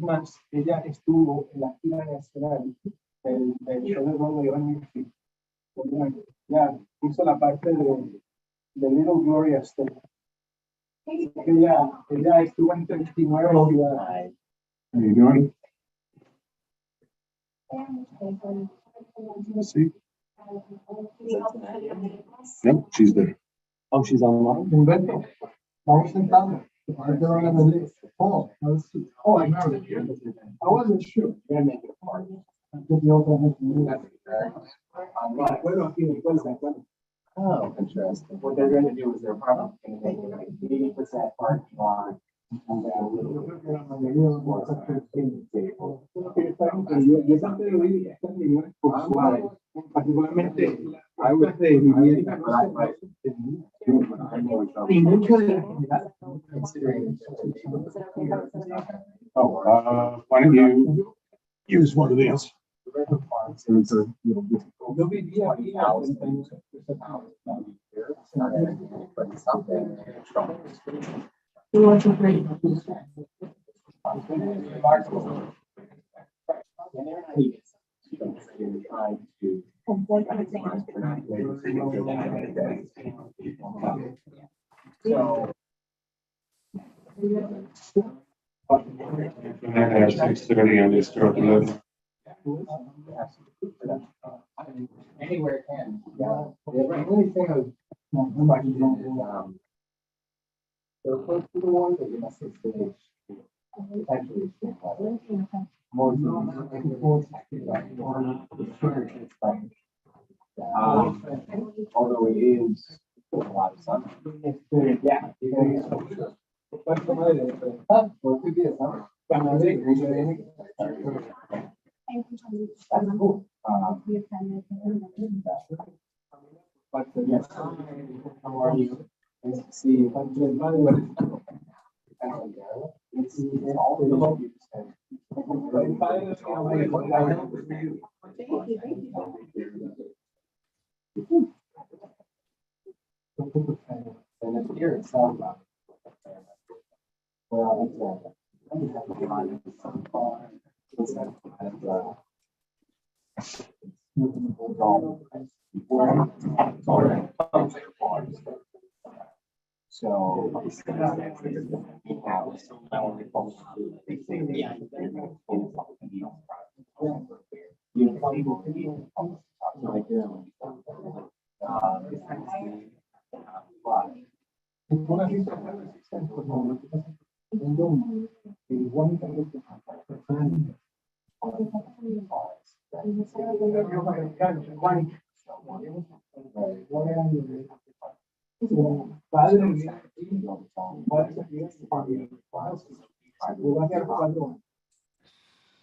más, ella estuvo en la gira nacional del show de Broadway on Music. Ya hizo la parte de Little Gloria Step. Ella estuvo en 39 ciudades. How you doing? See? Yep, she's there. Oh, she's online? Humberto, vamos sentando. Oh, I know. I wasn't sure. Oh, interesting. What they're gonna do is they're probably gonna make it like 80% parking lot. And then a little bit particularmente de vivienda y mucho de la comunidad. Why don't you use one of these? Yo vivía aquí a 6:30 on this truck. anywhere can. Yeah. The only thing is, they're close to the one, but you must have finished. Actually, more although it is a lot of sun. Yeah. Well, it could be a summer. That's cool. But yes, how are you? Nice to see you. It's all the and it's here, it's all about. Well, I just have to be on some car. So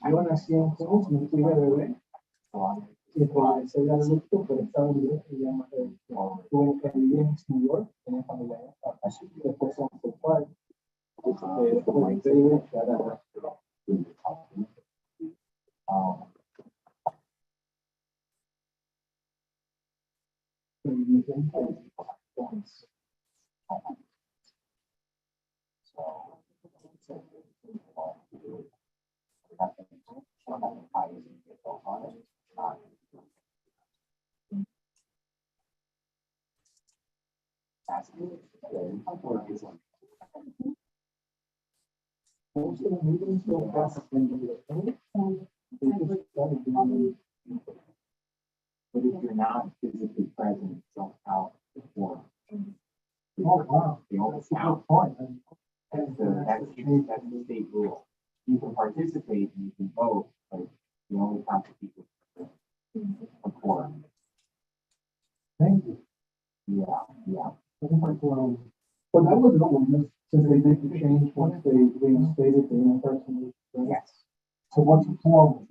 Yo nací en Juárez, mi tía bebé, y soy adulto, pero estaba en Dios, y ya tuve que vivir en New York, tenía familia allá, así que después se fue Juárez, después de vivir, most of the meetings go fast when you're but if you're not physically present, don't count before. Oh, wow. You only count. That's the state rule. You can participate and you can vote, but you only count the people before. Thank you. Yeah. But that was no one, since they did the change once they reinstated the in-person. Yes. So what's the form?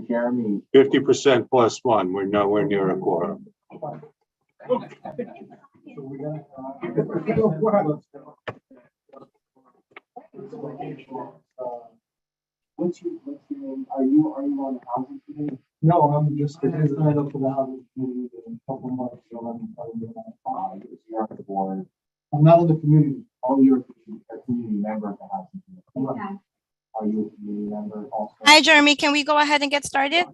Jeremy. 50% plus one. We're nowhere near a quorum. What's your name? Are you on the housing committee? No, I'm just signed up for the housing committee in a couple months. So You're on the board. I'm not on the community. Oh, you're a community member of the housing committee. Are you a community member also? Hi, Jeremy. Can we go ahead and get started?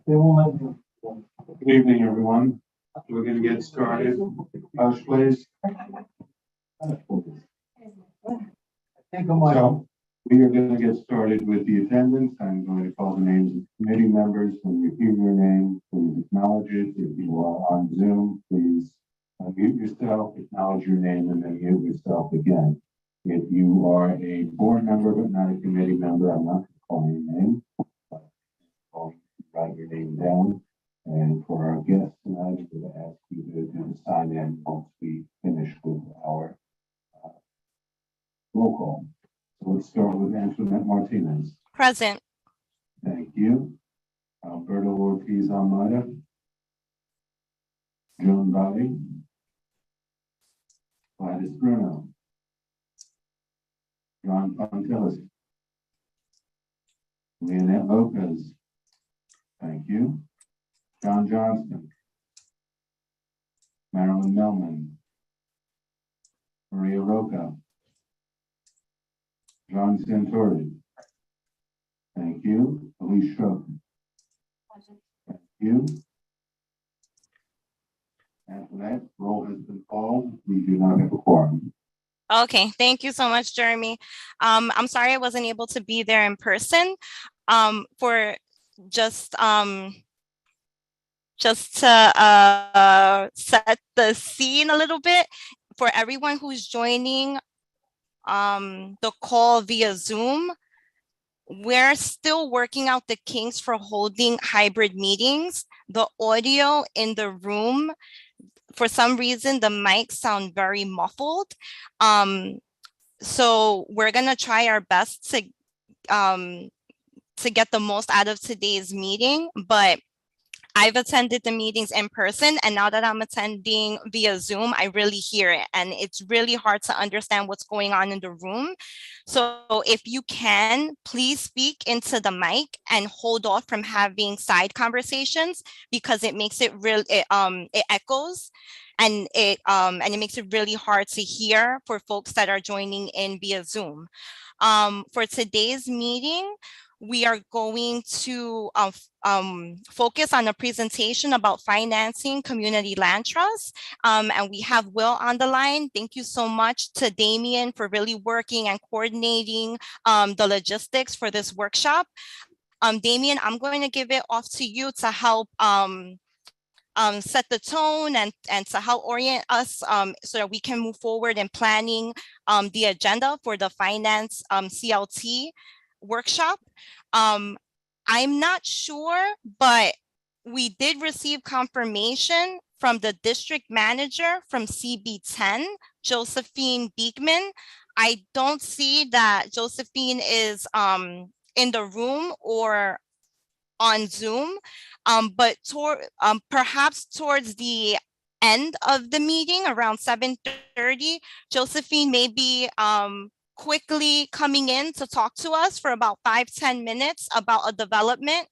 They won't let you. Good evening, everyone. We're gonna get started. Hush, please. Take a mic. So we are gonna get started with the attendance. I'm going to call the names of committee members. When you hear your name, please acknowledge it. If you are on Zoom, please unmute yourself, acknowledge your name, and then mute yourself again. If you are a board member but not a committee member, I'm not going to call your name. I'll write your name down. And for our guests tonight, I'm going to ask you to do the sign in once we finish with our roll call. So let's start with Antoinette Martinez. Present. Thank you. Alberto Ortiz Almeida. Joan Body. Gladys Bruno. John Pontilis. Leonette Lopez. Thank you. John Johnston. Marilyn Melman. Maria Roca. John Santori. Thank you. Elise Shook. Thank you. After that, roll has been called. We do not have a quorum. Okay, thank you so much, Jeremy. I'm sorry I wasn't able to be there in person. For just to set the scene a little bit for everyone who's joining the call via Zoom. We're still working out the kinks for holding hybrid meetings. The audio in the room, for some reason, the mics sound very muffled. So we're gonna try our best to get the most out of today's meeting, but I've attended the meetings in person, and now that I'm attending via Zoom, I really hear it, and it's really hard to understand what's going on in the room. So if you can, please speak into the mic and hold off from having side conversations, because it makes it real. It echoes, and it makes it really hard to hear for folks that are joining in via Zoom. For today's meeting, we are going to focus on a presentation about financing community land trusts. And we have Will on the line. Thank you so much to Damien for really working and coordinating the logistics for this workshop. Damien, I'm going to give it off to you to help set the tone and to help orient us so that we can move forward in planning the agenda for the finance CLT workshop. I'm not sure, but we did receive confirmation from the district manager from CB7, Josephine Beekman. I don't see that Josephine is in the room or on Zoom, but perhaps towards the end of the meeting around 7:30, Josephine may be quickly coming in to talk to us for about 5-10 minutes about a development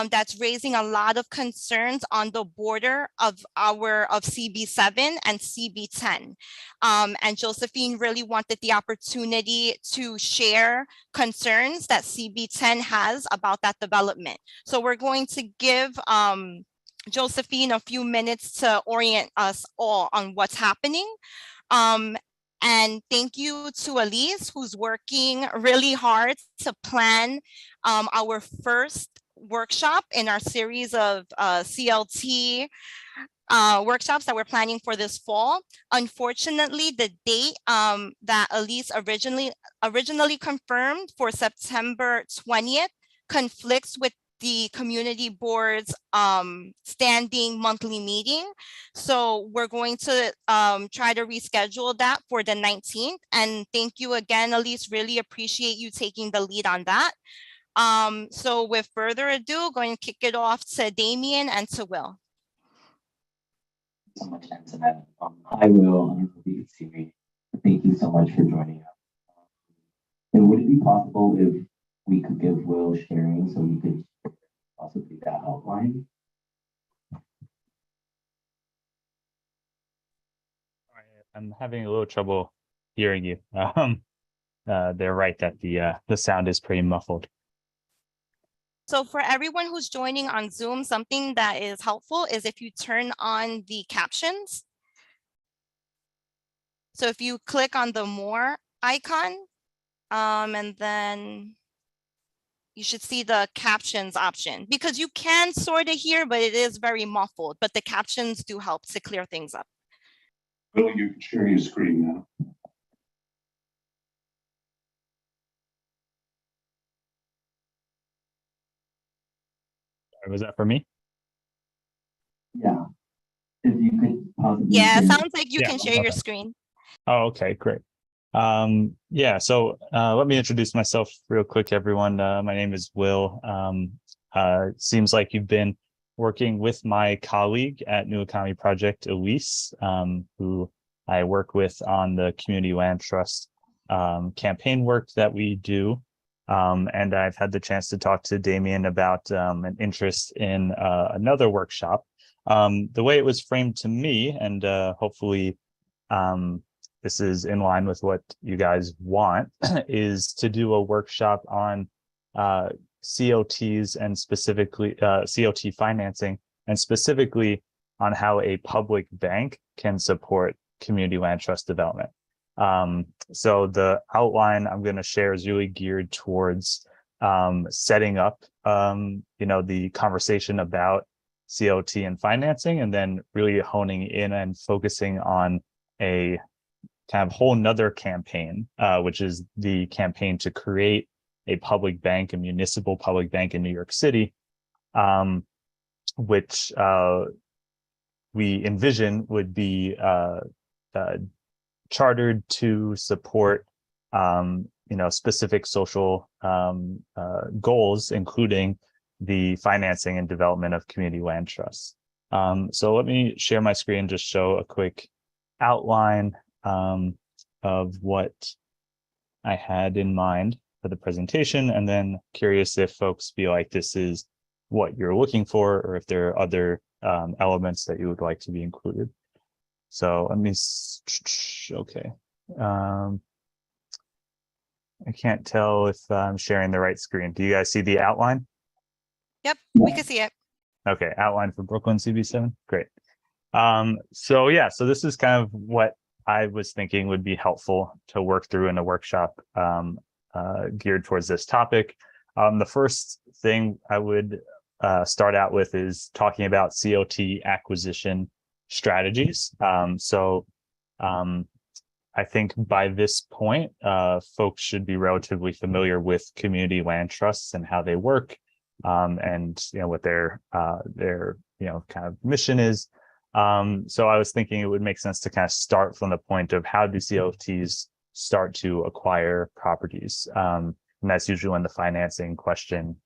that's raising a lot of concerns on the border of CB7 and CB10. And Josephine really wanted the opportunity to share concerns that CB10 has about that development. So we're going to give Josephine a few minutes to orient us all on what's happening. And thank you to Elise, who's working really hard to plan our first workshop in our series of CLT workshops that we're planning for this fall. Unfortunately, the date that Elise originally confirmed for September 20th conflicts with the community board's standing monthly meeting. So we're going to try to reschedule that for the 19th. And thank you again, Elise, really appreciate you taking the lead on that. So with further ado, going to kick it off to Damien and to Will. So much, Antoinette. Hi, Will. I don't know if you can see me. Thank you so much for joining us. And would it be possible if we could give Will sharing so we could also do that outline? I'm having a little trouble hearing you. they're right that the sound is pretty muffled. So for everyone who's joining on Zoom, something that is helpful is if you turn on the captions. So if you click on the more icon, and then you should see the captions option, because you can sort of hear, but it is very muffled, but the captions do help to clear things up. Billy, you can share your screen now. Was that for me? Yeah. If you could possibly. Yeah, share- sounds like you Yeah, can share your okay. screen. Oh, okay, great. Yeah, so let me introduce myself real quick, everyone. My name is Will. Seems like you've been working with my colleague at New Economy Project, Elise, who I work with on the Community Land Trust campaign work that we do. And I've had the chance to talk to Damien about an interest in another workshop. The way it was framed to me, and hopefully this is in line with what you guys want, is to do a workshop on COTs and specifically COT financing, and specifically on how a public bank can support community land trust development. So the outline I'm going to share is really geared towards setting up, the conversation about COT and financing, and then really honing in and focusing on a kind of whole nother campaign, which is the campaign to create a public bank, a municipal public bank in New York City, which we envision would be chartered to support, specific social goals, including the financing and development of community land trusts. So let me share my screen and just show a quick outline of what I had in mind for the presentation, and then curious if folks feel like this is what you're looking for, or if there are other elements that you would like to be included. So let me, okay. I can't tell if I'm sharing the right screen. Do you guys see the outline? Yep, we can see it. Okay, outline for Brooklyn CB7, great. So yeah, so this is kind of what I was thinking would be helpful to work through in a workshop geared towards this topic. The first thing I would start out with is talking about COT acquisition strategies. I think by this point, folks should be relatively familiar with community land trusts and how they work, and what their kind of mission is. So I was thinking it would make sense to kind of start from the point of how do COTs start to acquire properties, and that's usually when the financing question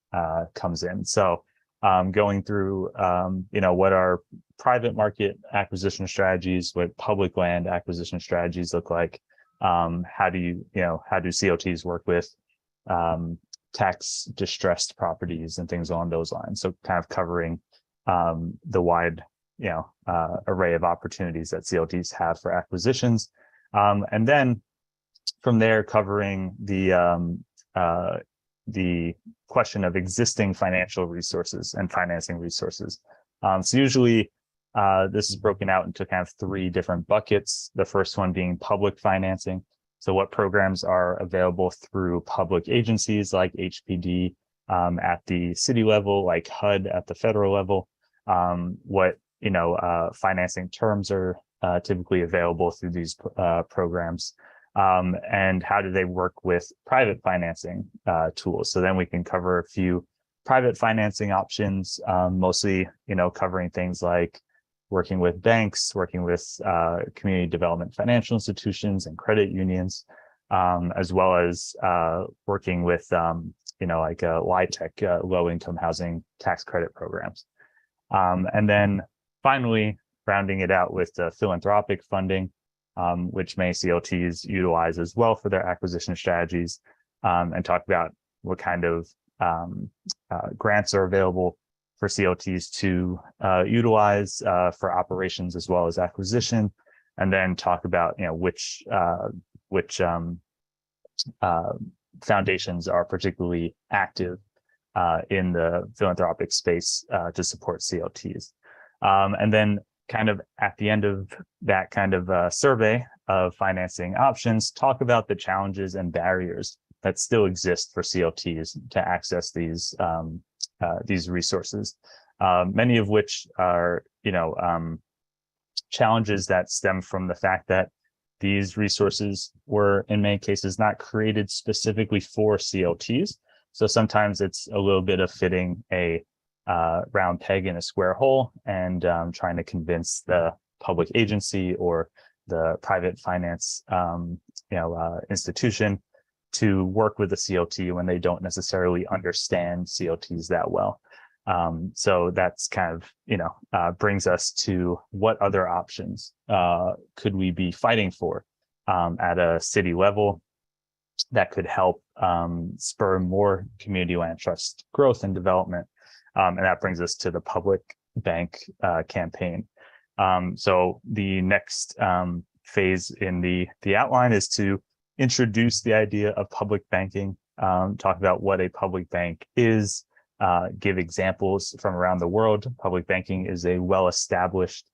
comes in. So going through, what are private market acquisition strategies, what public land acquisition strategies look like, how do COTs work with tax distressed properties and things along those lines. So kind of covering the wide array of opportunities that COTs have for acquisitions, and then from there covering the question of existing financial resources and financing resources. So usually this is broken out into kind of three different buckets. The first one being public financing. So what programs are available through public agencies like HPD at the city level, like HUD at the federal level, what financing terms are typically available through these programs, and how do they work with private financing tools. So then we can cover a few private financing options, mostly covering things like working with banks, working with community development financial institutions and credit unions, as well as working with like LIHTC, low-income housing tax credit programs. And then finally, rounding it out with philanthropic funding, which many COTs utilize as well for their acquisition strategies, and talk about what kind of grants are available for COTs to utilize for operations as well as acquisition, and then talk about which foundations are particularly active in the philanthropic space to support CLTs. And then kind of at the end of that kind of survey of financing options, talk about the challenges and barriers that still exist for CLTs to access these resources, many of which are, challenges that stem from the fact that these resources were in many cases not created specifically for CLTs. So sometimes it's a little bit of fitting a round peg in a square hole and trying to convince the public agency or the private finance institution to work with the CLT when they don't necessarily understand CLTs that well. So that's kind of, brings us to what other options could we be fighting for at a city level that could help spur more community land trust growth and development. And that brings us to the public bank campaign. So the next phase in the outline is to introduce the idea of public banking, talk about what a public bank is, give examples from around the world. Public banking is a well-established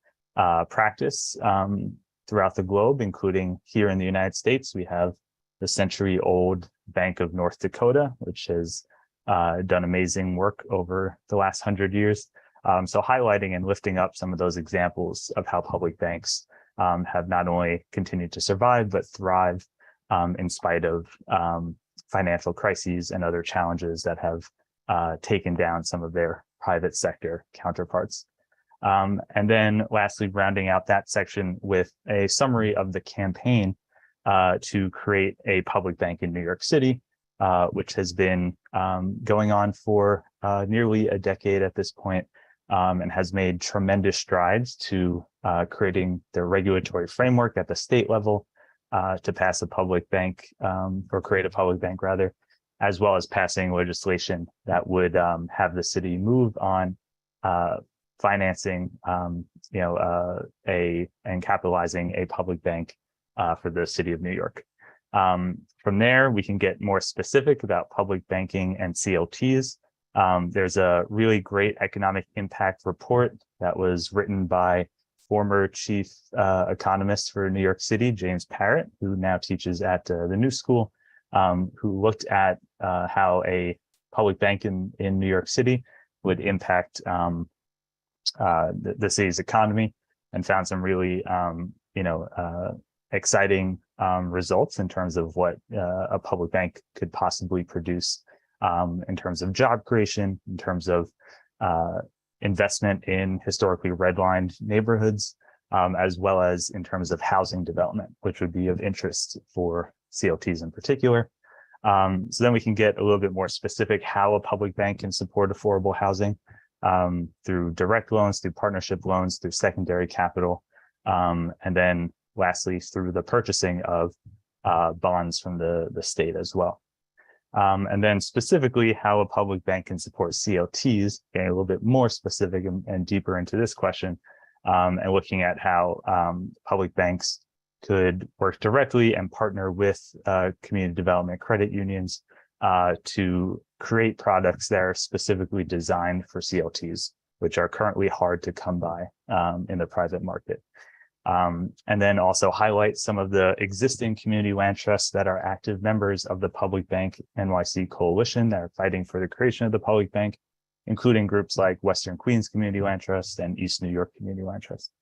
practice throughout the globe, including here in the United States. We have the century-old Bank of North Dakota, which has done amazing work over the last 100 years. So highlighting and lifting up some of those examples of how public banks have not only continued to survive, but thrive in spite of financial crises and other challenges that have taken down some of their private sector counterparts. And then lastly, rounding out that section with a summary of the campaign to create a public bank in New York City, which has been going on for nearly a decade at this point, and has made tremendous strides to creating the regulatory framework at the state level to pass a public bank, or create a public bank rather, as well as passing legislation that would have the city move on financing, and capitalizing a public bank for the city of New York. From there, we can get more specific about public banking and CLTs. There's a really great economic impact report that was written by former chief economist for New York City, James Parrott, who now teaches at the New School, who looked at how a public bank in New York City would impact the city's economy, and found some really exciting results in terms of what a public bank could possibly produce in terms of job creation, in terms of investment in historically redlined neighborhoods, as well as in terms of housing development, which would be of interest for CLTs in particular. So then we can get a little bit more specific how a public bank can support affordable housing through direct loans, through partnership loans, through secondary capital, and then lastly, through the purchasing of bonds from the state as well. And then specifically how a public bank can support CLTs, getting a little bit more specific and deeper into this question, and looking at how public banks could work directly and partner with community development credit unions to create products that are specifically designed for CLTs, which are currently hard to come by in the private market. And then also highlight some of the existing community land trusts that are active members of the Public Bank NYC Coalition that are fighting for the creation of the public bank, including groups like Western Queens Community Land Trust and East New York Community Land Trust.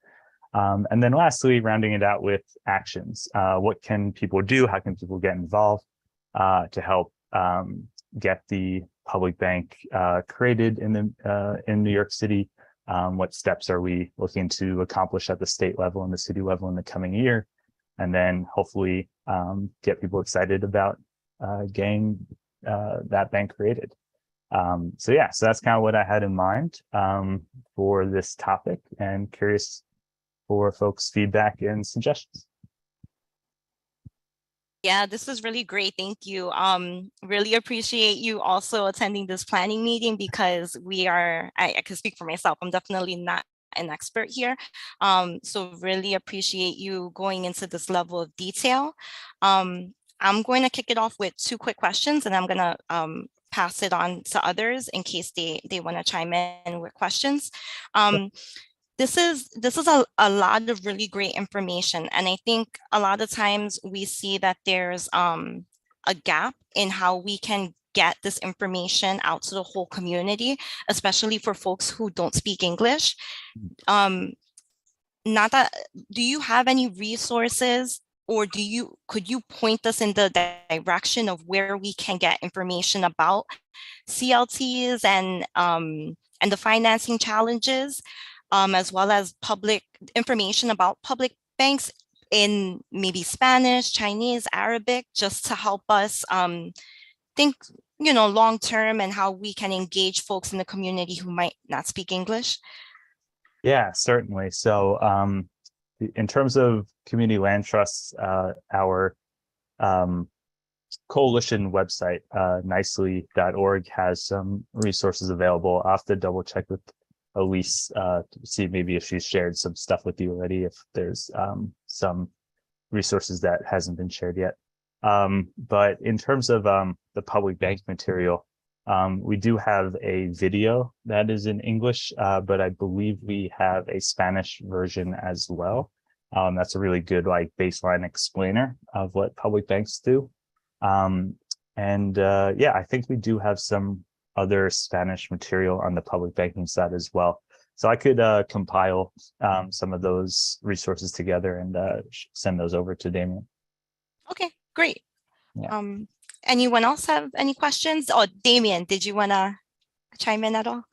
And then lastly, rounding it out with actions. What can people do? How can people get involved to help get the public bank created in New York City? What steps are we looking to accomplish at the state level and the city level in the coming year? And then hopefully get people excited about getting that bank created. So yeah, so that's kind of what I had in mind for this topic, and curious for folks' feedback and suggestions. Yeah, this is really great. Thank you. Really appreciate you also attending this planning meeting, because I can speak for myself. I'm definitely not an expert here. So really appreciate you going into this level of detail. I'm going to kick it off with 2 quick questions, and I'm going to pass it on to others in case they want to chime in with questions. This is a lot of really great information, and I think a lot of times we see that there's a gap in how we can get this information out to the whole community, especially for folks who don't speak English. Not that, do you have any resources, or could you point us in the direction of where we can get information about CLTs and the financing challenges, as well as information about public banks in maybe Spanish, Chinese, Arabic, just to help us think, long term, and how we can engage folks in the community who might not speak English? Yeah, certainly. So in terms of community land trusts, our coalition website, nicely.org, has some resources available. I'll have to double check with Elise to see maybe if she's shared some stuff with you already, if there's some resources that hasn't been shared yet. But in terms of the public bank material, we do have a video that is in English, but I believe we have a Spanish version as well. That's a really good baseline explainer of what public banks do. Yeah, I think we do have some other Spanish material on the public banking side as well. So I could compile some of those resources together and send those over to Damien. Okay, great. Yeah. Anyone else have any questions? Oh, Damien, did you want to chime in at all?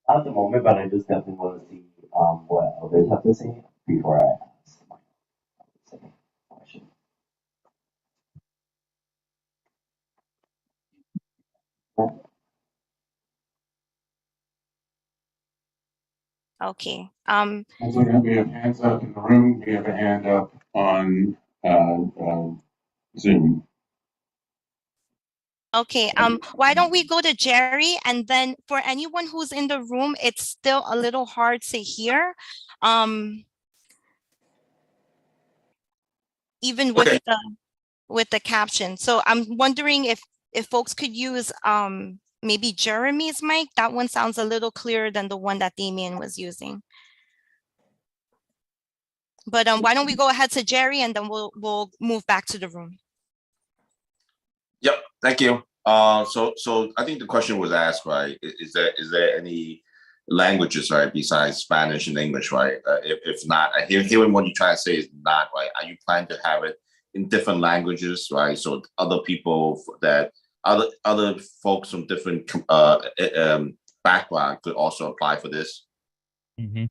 Not at the moment, but I just definitely want to see what others have to say before I ask my second question. Okay. We have hands up in the room. We have a hand up on Zoom. Okay, why don't we go to Jerry, and then for anyone who's in the room, it's still a little hard to hear. Even with the caption. So I'm wondering if folks could use maybe Jeremy's mic. That one sounds a little clearer than the one that Damien was using. But why don't we go ahead to Jerry, and then we'll move back to the room. Yep, thank you. So I think the question was asked, right? Is there any languages, right, besides Spanish and English, right? If not, hearing what you try to say is not, right? Are you planning to have it in different languages, right? So other people other folks from different background could also apply for this? Mm-hmm.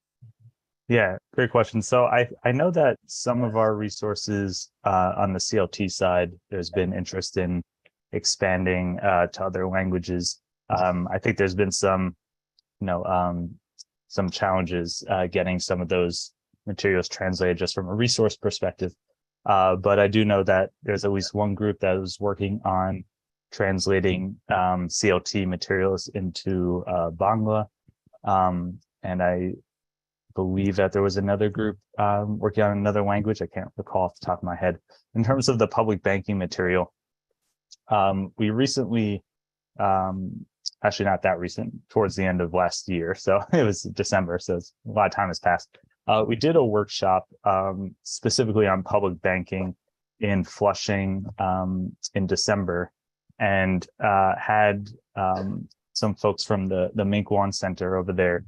Yeah, great question. So I know that some of our resources on the CLT side, there's been interest in expanding to other languages. I think there's been some challenges getting some of those materials translated just from a resource perspective. But I do know that there's at least one group that was working on translating CLT materials into Bangla. And I believe that there was another group working on another language. I can't recall off the top of my head. In terms of the public banking material, we recently, actually not that recent, towards the end of last year, so it was December, so a lot of time has passed. We did a workshop specifically on public banking in Flushing in December, and had some folks from the Minkwan Center over there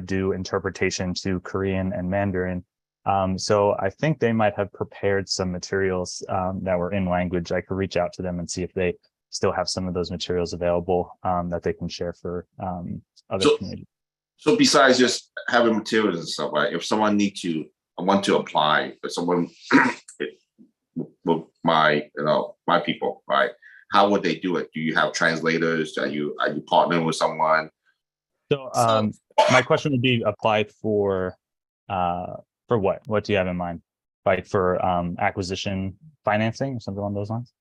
do interpretation to Korean and Mandarin. So I think they might have prepared some materials that were in language. I could reach out to them and see if they still have some of those materials available that they can share for other communities. So besides just having materials and stuff, right? If someone want to apply, for someone with my people, right? How would they do it? Do you have translators? Are you partnering with someone? So my question would be, apply for what? What do you have in mind? Like for acquisition financing or something along those lines?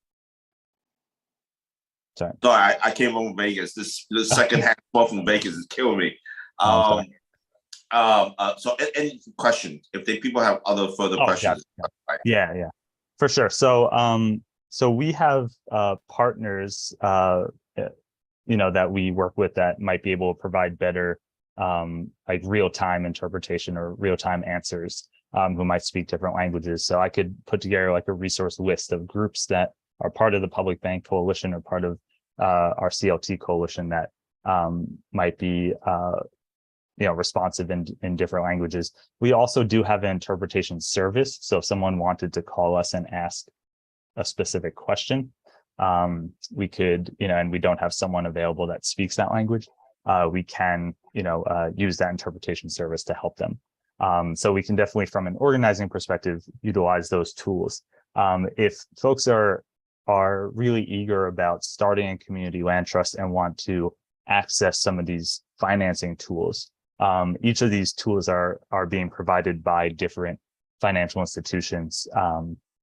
Sorry. No, I came from Vegas. This second half from Vegas is killing me. So any questions? If people have other further questions. Gotcha. Yeah. For sure. So we have partners, that we work with that might be able to provide better like real-time interpretation or real-time answers, who might speak different languages. So I could put together like a resource list of groups that are part of the Public Bank Coalition or part of our CLT coalition that might be responsive in different languages. We also do have an interpretation service. So if someone wanted to call us and ask a specific question, we could, and we don't have someone available that speaks that language, we can, use that interpretation service to help them. So we can definitely, from an organizing perspective, utilize those tools. If folks are really eager about starting a community land trust and want to access some of these financing tools, each of these tools are being provided by different financial institutions.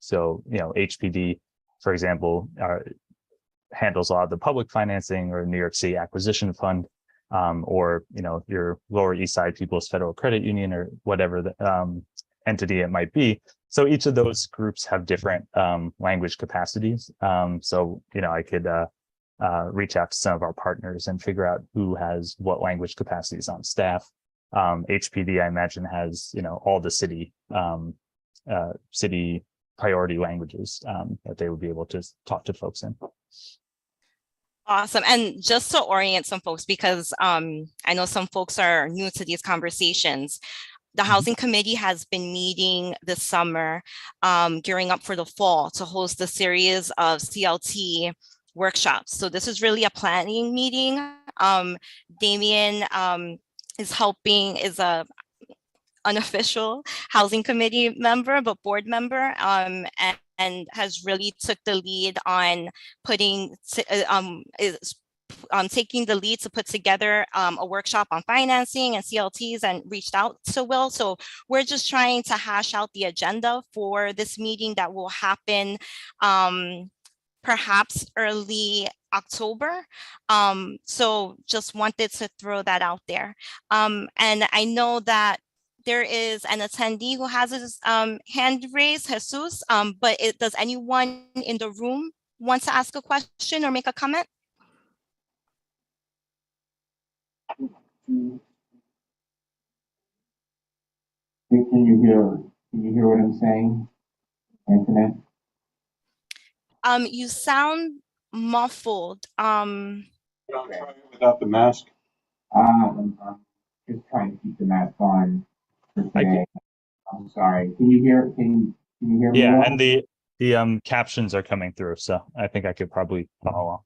So, HPD, for example, handles a lot of the public financing, or New York City Acquisition Fund, or, your Lower East Side People's Federal Credit Union, or whatever the entity it might be. So each of those groups have different language capacities. So, I could reach out to some of our partners and figure out who has what language capacities on staff. HPD, I imagine, has, all the city priority languages that they would be able to talk to folks in. Awesome. And just to orient some folks, because I know some folks are new to these conversations, the Housing Committee has been meeting this summer, gearing up for the fall to host a series of CLT workshops. So this is really a planning meeting. Damien is a unofficial Housing Committee member, but board member, and has really took the lead on taking the lead to put together a workshop on financing and CLTs, and reached out to Will. So we're just trying to hash out the agenda for this meeting that will happen perhaps early October. So just wanted to throw that out there. And I know that there is an attendee who has his hand raised, Jesus, but does anyone in the room want to ask a question or make a comment? Can you hear what I'm saying, Antoinette? You sound muffled. Without the mask? I'm just trying to keep the mask on for today. I'm sorry. Can you hear me? Yeah, well? and the captions are coming through, so I think I could probably follow along.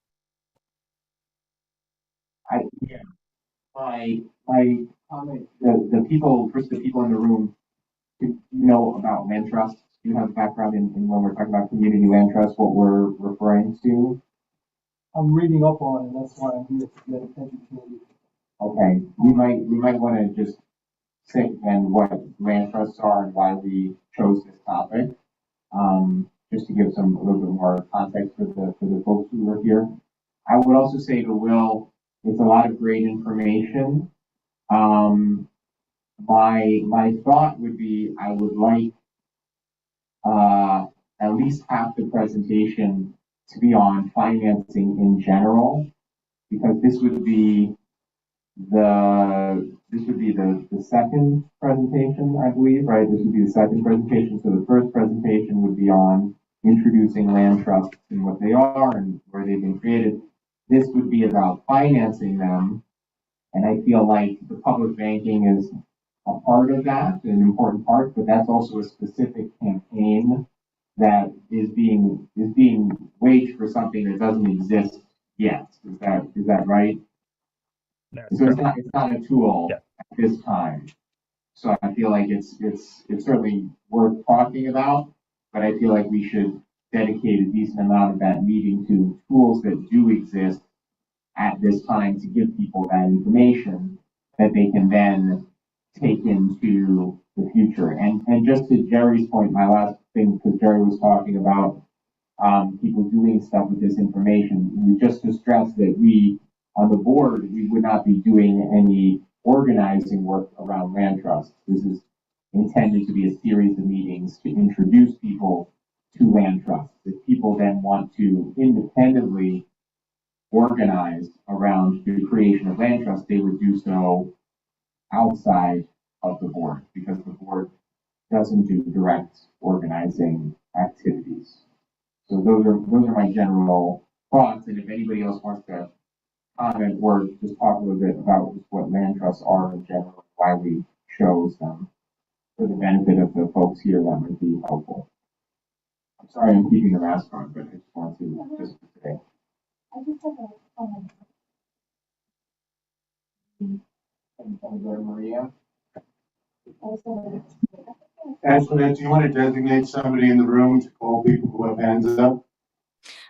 My comment, the people in the room who know about land trusts, you have background in when we're talking about community land trust, what we're referring to. I'm reading up on it, that's why I'm here to get educated. Okay, we might want to just say again what land trusts are and why we chose this topic. Just to give a little bit more context for the folks who are here. I would also say to Will, it's a lot of great information. My thought would be, I would like at least half the presentation to be on financing in general, because this would be the second presentation, I believe, right? This would be the second presentation. So the first presentation would be on introducing land trusts and what they are and where they've been created. This would be about financing them. And I feel like the public banking is a part of that, an important part, but that's also a specific campaign that is being waged for something that doesn't exist yet. Is that right? So it's not a tool at this time. So I feel like it's certainly worth talking about, but I feel like we should dedicate a decent amount of that meeting to tools that do exist at this time to give people that information that they can then take into the future. And just to Jerry's point, my last thing, because Jerry was talking about people doing stuff with this information, just to stress that we, on the board, we would not be doing any organizing work around land trusts. This is intended to be a series of meetings to introduce people to land trusts. If people then want to independently organize around the creation of land trusts, they would do so outside of the board because the board doesn't do direct organizing activities. So those are my general thoughts. And if anybody else wants to comment or just talk a little bit about what land trusts are in general, why we chose them for the benefit of the folks here, that might be helpful. I'm sorry I'm keeping the mask on, but I just want to just today. I just have a comment. And go to Maria. Antoinette, do you want to designate somebody in the room to call people who have hands up?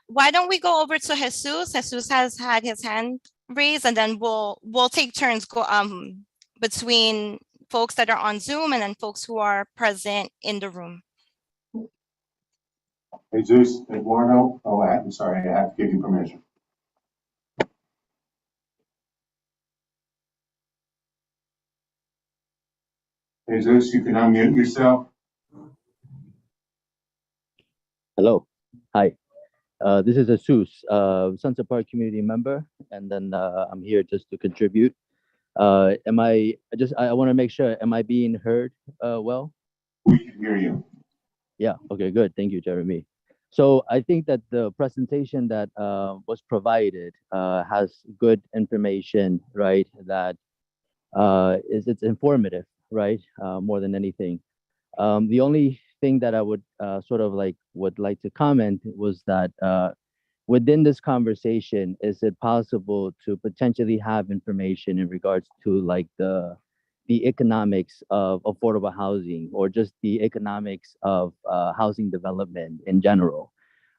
Why don't we go over to Jesus? Jesus has had his hand raised, and then we'll take turns go between folks that are on Zoom and then folks who are present in the room. Jesus, Eduardo, oh, I'm sorry, I have to give you permission. Jesus, you can unmute yourself. Hello, hi. This is Jesus, Sunset Park community member, and then I'm here just to contribute. I want to make sure, am I being heard well? We can hear you. Yeah, okay, good. Thank you, Jeremy. So I think that the presentation that was provided has good information, right? That it's informative, right? More than anything. The only thing that I would would like to comment was that within this conversation, is it possible to potentially have information in regards to like the economics of affordable housing or just the economics of housing development in general?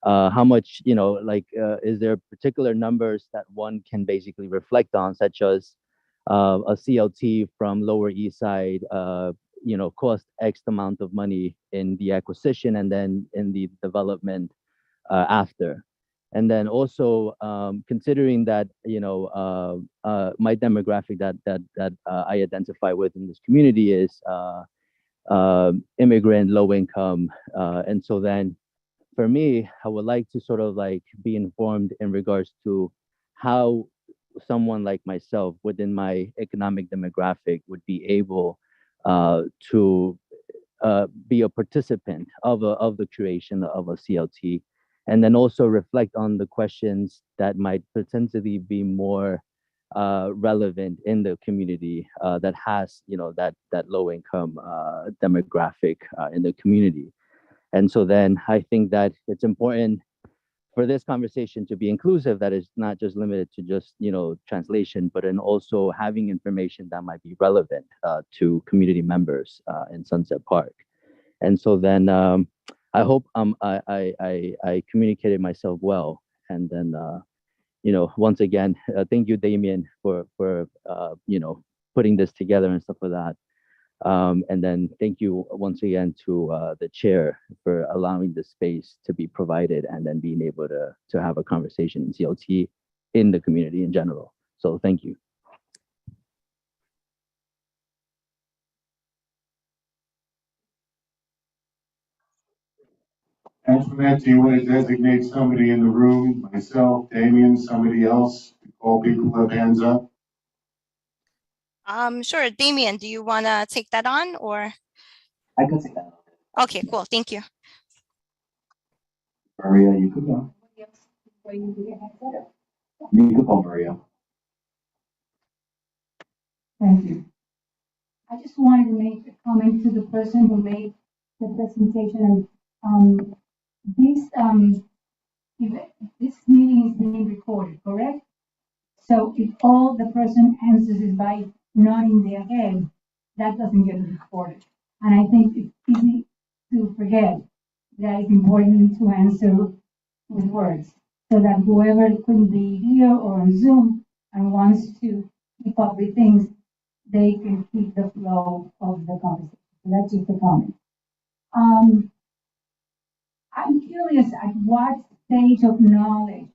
How much, is there particular numbers that one can basically reflect on, such as a CLT from Lower East Side, cost X amount of money in the acquisition and then in the development after. And then also considering that, my demographic that I identify with in this community is immigrant, low income. And so then for me, I would like to sort of like be informed in regards to how someone like myself within my economic demographic would be able to be a participant of the creation of a CLT, and then also reflect on the questions that might potentially be more relevant in the community that has, that low income demographic in the community. And so then I think that it's important for this conversation to be inclusive, that is not just limited to just, translation, but then also having information that might be relevant to community members in Sunset Park. And so then I hope I communicated myself well. And then, once again, thank you, Damien, for putting this together and stuff like that. And then thank you once again to the chair for allowing the space to be provided and then being able to have a conversation in CLT in the community in general. So thank you. Antoinette, do you want to designate somebody in the room, myself, Damien, somebody else, to call people who have hands up? Sure, Damien, do you want to take that on or? I can take that. Okay, cool, thank you. Maria, you could go. You could go, Maria. Thank you. I just wanted to make a comment to the person who made the presentation. This meeting is being recorded, correct? So if all the person answers is by nodding their head, that doesn't get recorded. And I think it's easy to forget that it's important to answer with words, so that whoever couldn't be here or on Zoom and wants to keep up with things, they can keep the flow of the conversation. So that's just a comment. I'm curious at what stage of knowledge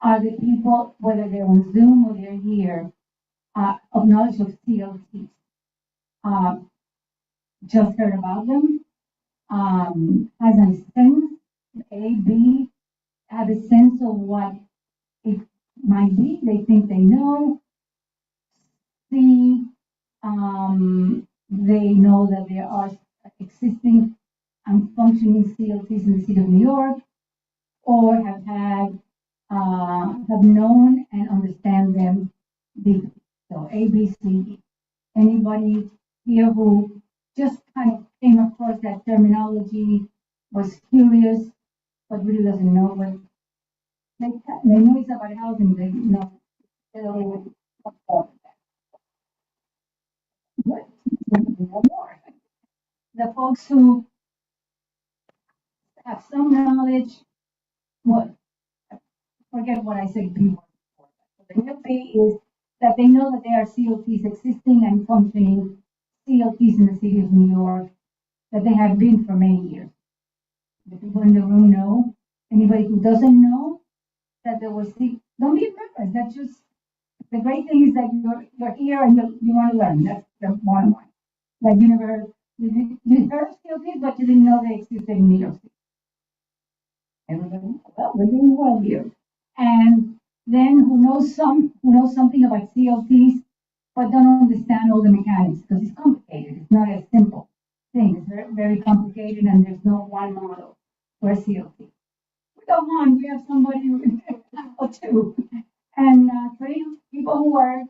are the people, whether they're on Zoom or they're here, of knowledge of CLTs. Just heard about them, has a sense, A, B, have a sense of what it might be. They think they know. C, they know that there are existing and functioning CLTs in the city of New York, or have had, have known and understand them deeply. So A, B, C, D. Anybody here who just kind of came across that terminology, was curious, but really doesn't know what they know it's about housing, they know they don't know what for that. But they know more. The folks who have some knowledge, what forget what I said before. The new P is that they know that there are CLTs existing and functioning CLTs in the city of New York, that they have been for many years. The people in the room know. Anybody who doesn't know that there was don't be embarrassed. That's just the great thing is that you're here and you want to learn. That's the bottom line. Like you never heard you heard of CLTs, but you didn't know they existed in New York City. Everybody, well, we're doing well here. And then who knows something about CLTs, but don't understand all the mechanics because it's complicated. It's not a simple thing. It's very, very complicated, and there's no one model for a CLT. Go on, we have somebody or two, and three people who are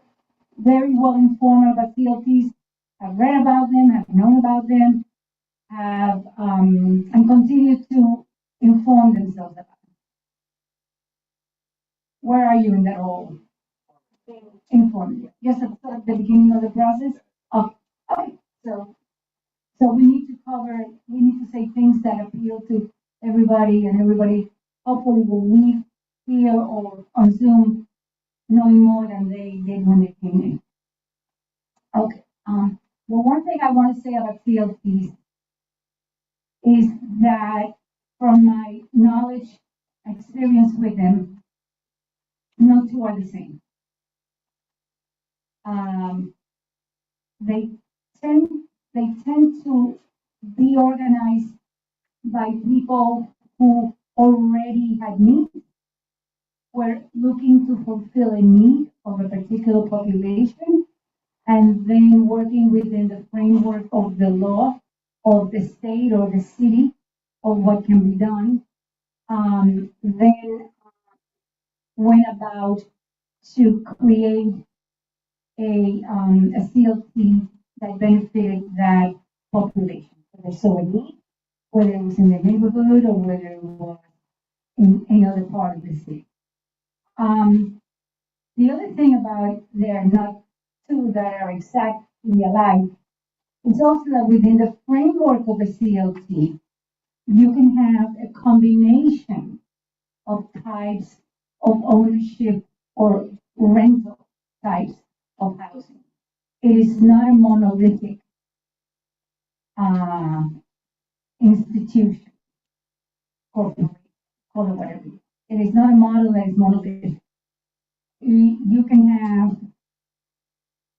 very well informed about CLTs, have read about them, have known about them, have and continue to inform themselves about them. Where are you in that whole informed? Just at the beginning of the process. Okay, so we need to cover. We need to say things that appeal to everybody, and everybody hopefully will leave here or on Zoom knowing more than they did when they came in. Okay. The one thing I want to say about CLTs is that from my knowledge, experience with them, no two are the same. They tend to be organized by people who already had needs, were looking to fulfill a need of a particular population, and then working within the framework of the law of the state or the city of what can be done, then went about to create a CLT that benefited that population. Whether they saw a need, whether it was in the neighborhood or whether it was in any other part of the city. The other thing about there are not two that are exactly alike, it's also that within the framework of a CLT, you can have a combination of types of ownership or rental types of housing. It is not a monolithic institution, corporate, call it whatever. It is not a model that is monolithic. You can have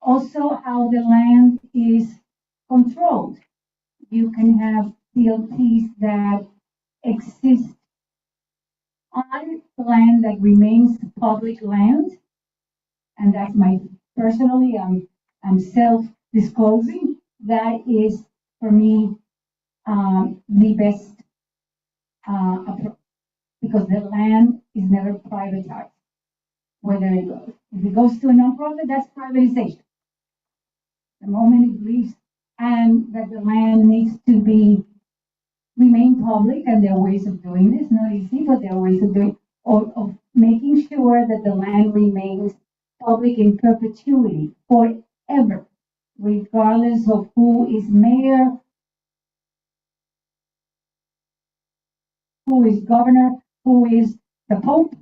also how the land is controlled. You can have CLTs that exist on land that remains public land, and that's my personally, I'm self-disclosing. That is for me the best approach, because the land is never privatized. Whether if it goes to a nonprofit, that's privatization. The moment it leaves, and that the land needs to remain public, and there are ways of doing this, not easy, but there are ways of doing, of making sure that the land remains public in perpetuity, forever, regardless of who is mayor, who is governor, who is the pope,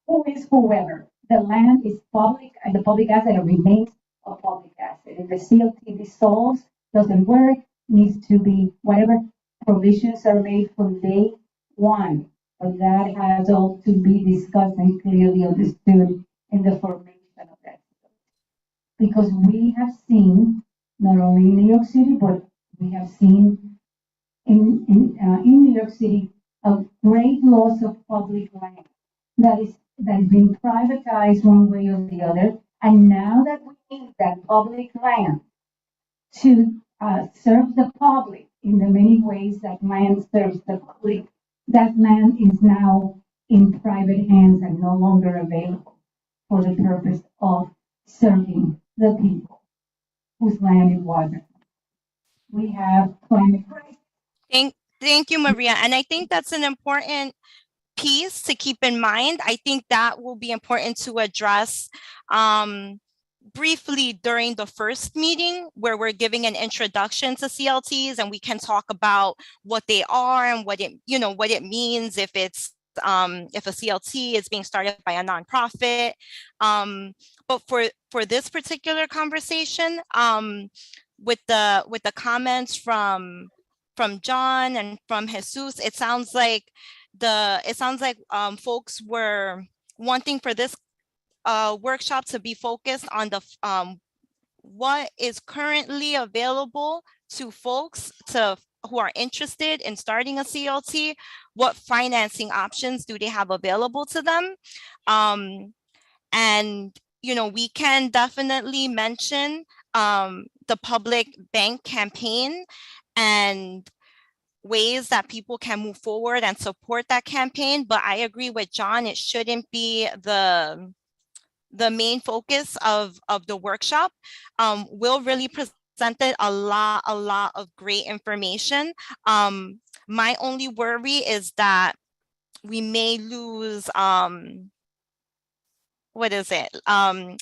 who is whoever. The land is public, and the public asset remains a public asset. If the CLT dissolves, doesn't work, needs to be whatever provisions are made from day one. But that has all to be discussed and clearly understood in the formation of that. Because we have seen, not only in New York City, but we have seen in New York City of great loss of public land that is being privatized one way or the other. And now that we need that public land to serve the public in the many ways that land serves the public, that land is now in private hands and no longer available for the purpose of serving the people whose land it wasn't. We have climate crisis. Thank you, Maria. And I think that's an important piece to keep in mind. I think that will be important to address briefly during the first meeting, where we're giving an introduction to CLTs, and we can talk about what they are and what it means if it's if a CLT is being started by a nonprofit. But for this particular conversation, with the comments from John and from Jesus, it sounds like folks were wanting for this workshop to be focused on the what is currently available to folks who are interested in starting a CLT. What financing options do they have available to them? And we can definitely mention the public bank campaign and ways that people can move forward and support that campaign. But I agree with John, it shouldn't be the main focus of the workshop. Will really presented a lot of great information. My only worry is that we may lose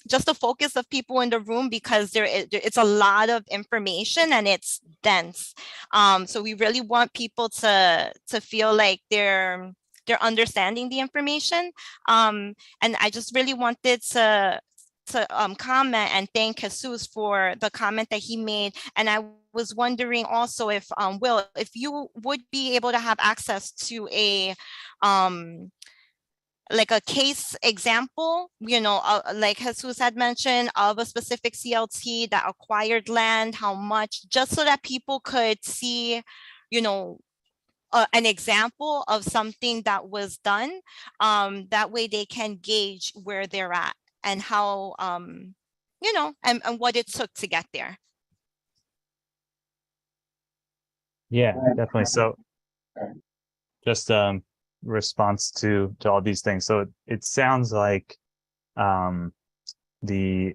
just the focus of people in the room, because it's a lot of information and it's dense. So we really want people to feel like they're understanding the information. And I just really wanted to comment and thank Jesus for the comment that he made. And I was wondering also if Will, if you would be able to have access to a like a case example, like Jesus had mentioned, of a specific CLT that acquired land, how much, just so that people could see, an example of something that was done. That way they can gauge where they're at and how, and what it took to get there. Yeah, definitely. So just response to all these things. So it sounds like the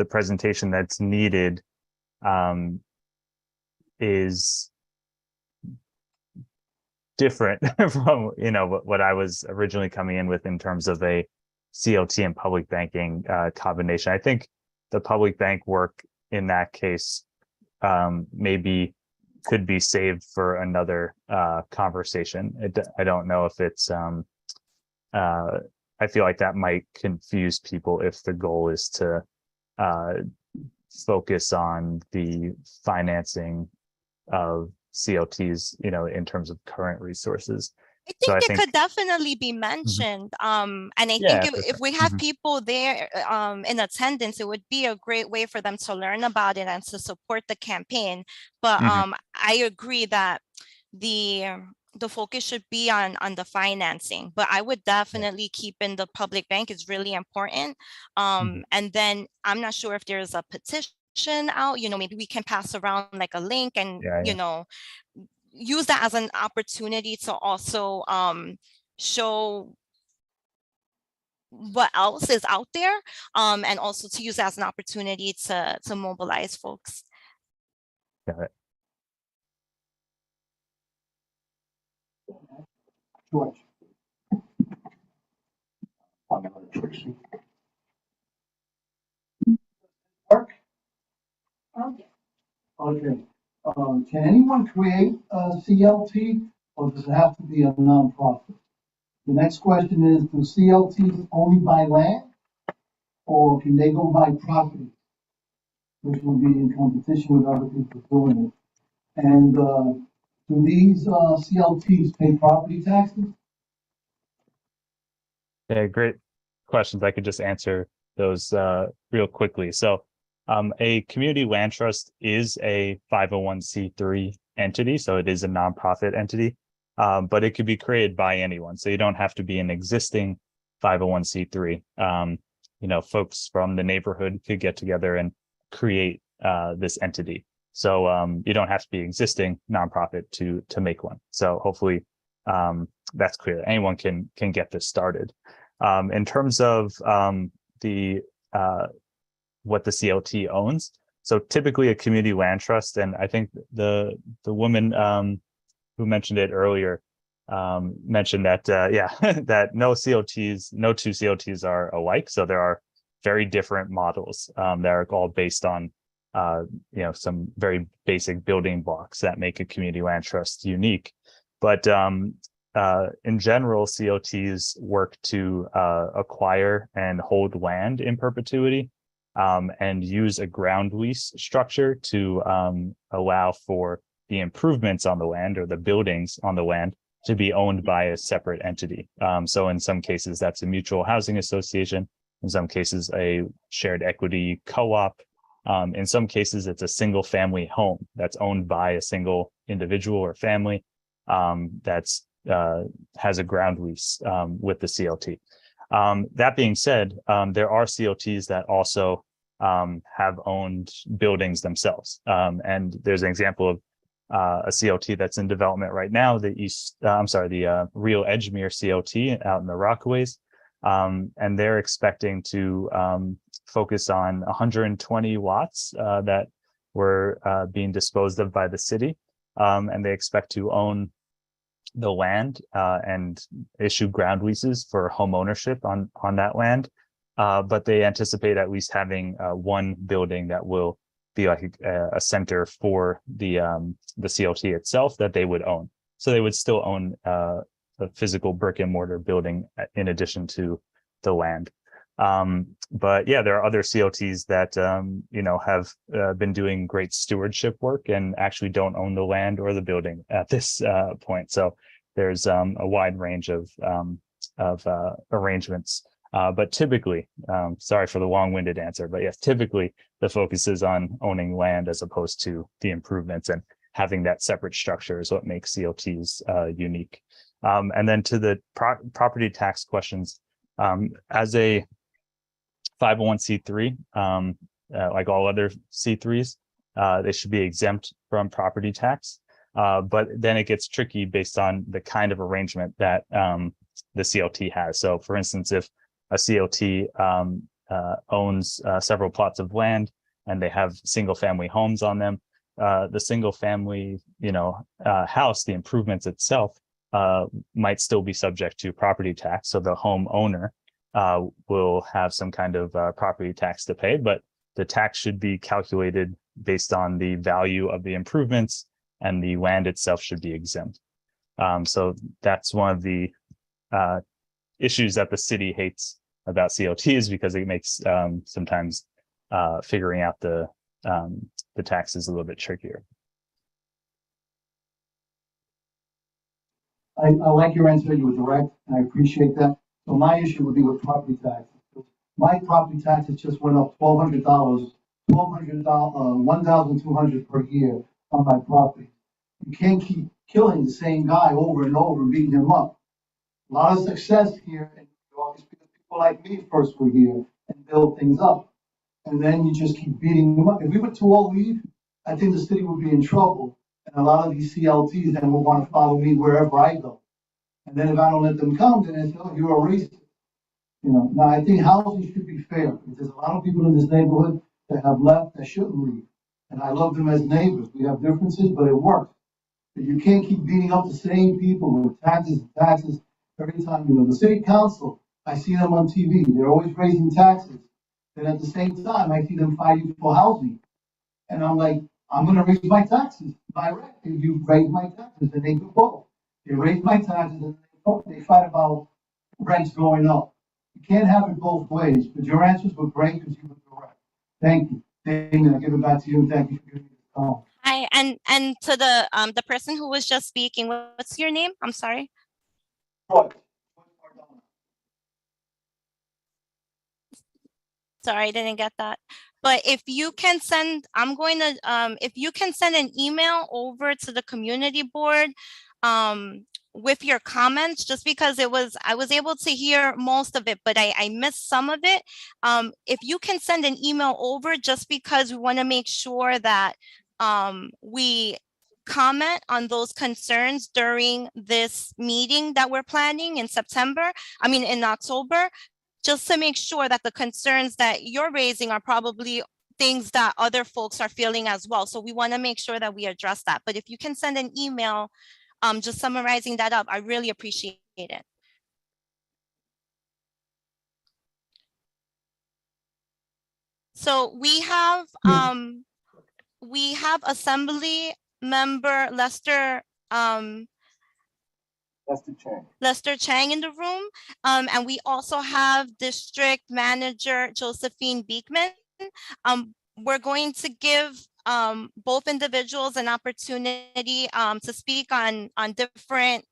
presentation that's needed is different from what I was originally coming in with in terms of a CLT and public banking combination. I think the public bank work in that case maybe could be saved for another conversation. I don't know if it's I feel like that might confuse people if the goal is to focus on the financing of CLTs, in terms of current resources. I think it could definitely be mentioned. And I think if we have people there in attendance, it would be a great way for them to learn about it and to support the campaign. But I agree that the focus should be on the financing, but I would definitely keep in the public bank is really important. And then I'm not sure if there's a petition out, maybe we can pass around like a link and, use that as an opportunity to also show what else is out there, and also to use that as an opportunity to mobilize folks. Got it. George. Mark? Okay. Can anyone create a CLT, or does it have to be a nonprofit? The next question is, do CLTs only buy land, or can they go buy property, which will be in competition with other people doing it? And do these CLTs pay property taxes? Yeah, great questions. I could just answer those real quickly. So a community land trust is a 501c3 entity, so it is a nonprofit entity, but it could be created by anyone. So you don't have to be an existing 501c3. Folks from the neighborhood could get together and create this entity. So you don't have to be existing nonprofit to make one. So hopefully that's clear. Anyone can get this started. In terms of the what the CLT owns, so typically a community land trust, and I think the woman who mentioned it earlier mentioned that that no two CLTs are alike. So there are very different models that are all based on some very basic building blocks that make a community land trust unique. But in general, CLTs work to acquire and hold land in perpetuity and use a ground lease structure to allow for the improvements on the land or the buildings on the land to be owned by a separate entity. So in some cases, that's a mutual housing association. In some cases, a shared equity co-op. In some cases, it's a single family home that's owned by a single individual or family that's has a ground lease with the CLT. That being said, there are CLTs that also have owned buildings themselves. And there's an example of a CLT that's in development right now, the Rio Edgemere CLT out in the Rockaways. And they're expecting to focus on 120 lots that were being disposed of by the city. And they expect to own the land and issue ground leases for home ownership on that land. But they anticipate at least having one building that will be like a center for the CLT itself that they would own. So they would still own a physical brick and mortar building in addition to the land. But yeah, there are other CLTs that have been doing great stewardship work and actually don't own the land or the building at this point. So there's a wide range of arrangements. But typically, sorry for the long-winded answer, but yes, typically the focus is on owning land as opposed to the improvements, and having that separate structure is what makes CLTs unique. And then to the property tax questions, as a 501c3, like all other C3s, they should be exempt from property tax. But then it gets tricky based on the kind of arrangement that the CLT has. So for instance, if a CLT owns several plots of land and they have single family homes on them, the single family house, the improvements itself might still be subject to property tax. So the homeowner will have some kind of property tax to pay, but the tax should be calculated based on the value of the improvements, and the land itself should be exempt. So that's one of the issues that the city hates about CLTs, because it makes sometimes figuring out the taxes a little bit trickier. I like your answer. You were direct, and I appreciate that. So my issue would be with property taxes. My property taxes just went up $1,200 $1,200 per year on my property. You can't keep killing the same guy over and over and beating him up. A lot of success here in New York is because people like me first were here and build things up. And then you just keep beating them up. If we were to all leave, I think the city would be in trouble. And a lot of these CLTs then will want to follow me wherever I go. And then if I don't let them come, then they say, oh, you're a racist. Now I think housing should be fair, because there's a lot of people in this neighborhood that have left that shouldn't leave. And I love them as neighbors. We have differences, but it works. But you can't keep beating up the same people with taxes and taxes every time. The city council, I see them on TV. They're always raising taxes. Then at the same time, I see them fighting for housing. And I'm like, I'm going to raise my taxes direct. If you raise my taxes, then they do both. They raise my taxes and they fight about rents going up. You can't have it both ways. But your answers were great because you were direct. Thank you. Damien, I give it back to you. Thank you for giving me this call. Hi, and to the person who was just speaking, what's your name? I'm sorry. What? Sorry, I didn't get that. But if you can send, if you can send an email over to the community board with your comments, just because I was able to hear most of it, but I missed some of it. If you can send an email over, just because we want to make sure that we comment on those concerns during this meeting that we're planning in in October, just to make sure that the concerns that you're raising are probably things that other folks are feeling as well. So we want to make sure that we address that. But if you can send an email, just summarizing that up, I really appreciate it. So we have Assembly Member Lester Lester Chang in the room. And we also have District Manager Josephine Beekman. We're going to give both individuals an opportunity to speak on different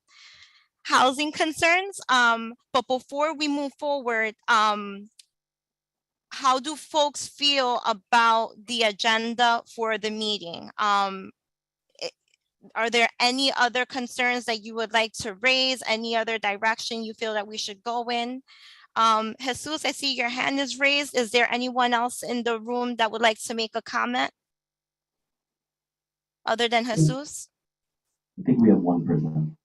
housing concerns. But before we move forward, how do folks feel about the agenda for the meeting? Are there any other concerns that you would like to raise? Any other direction you feel that we should go in? Jesus, I see your hand is raised. Is there anyone else in the room that would like to make a comment other than Jesus? I think we have one person.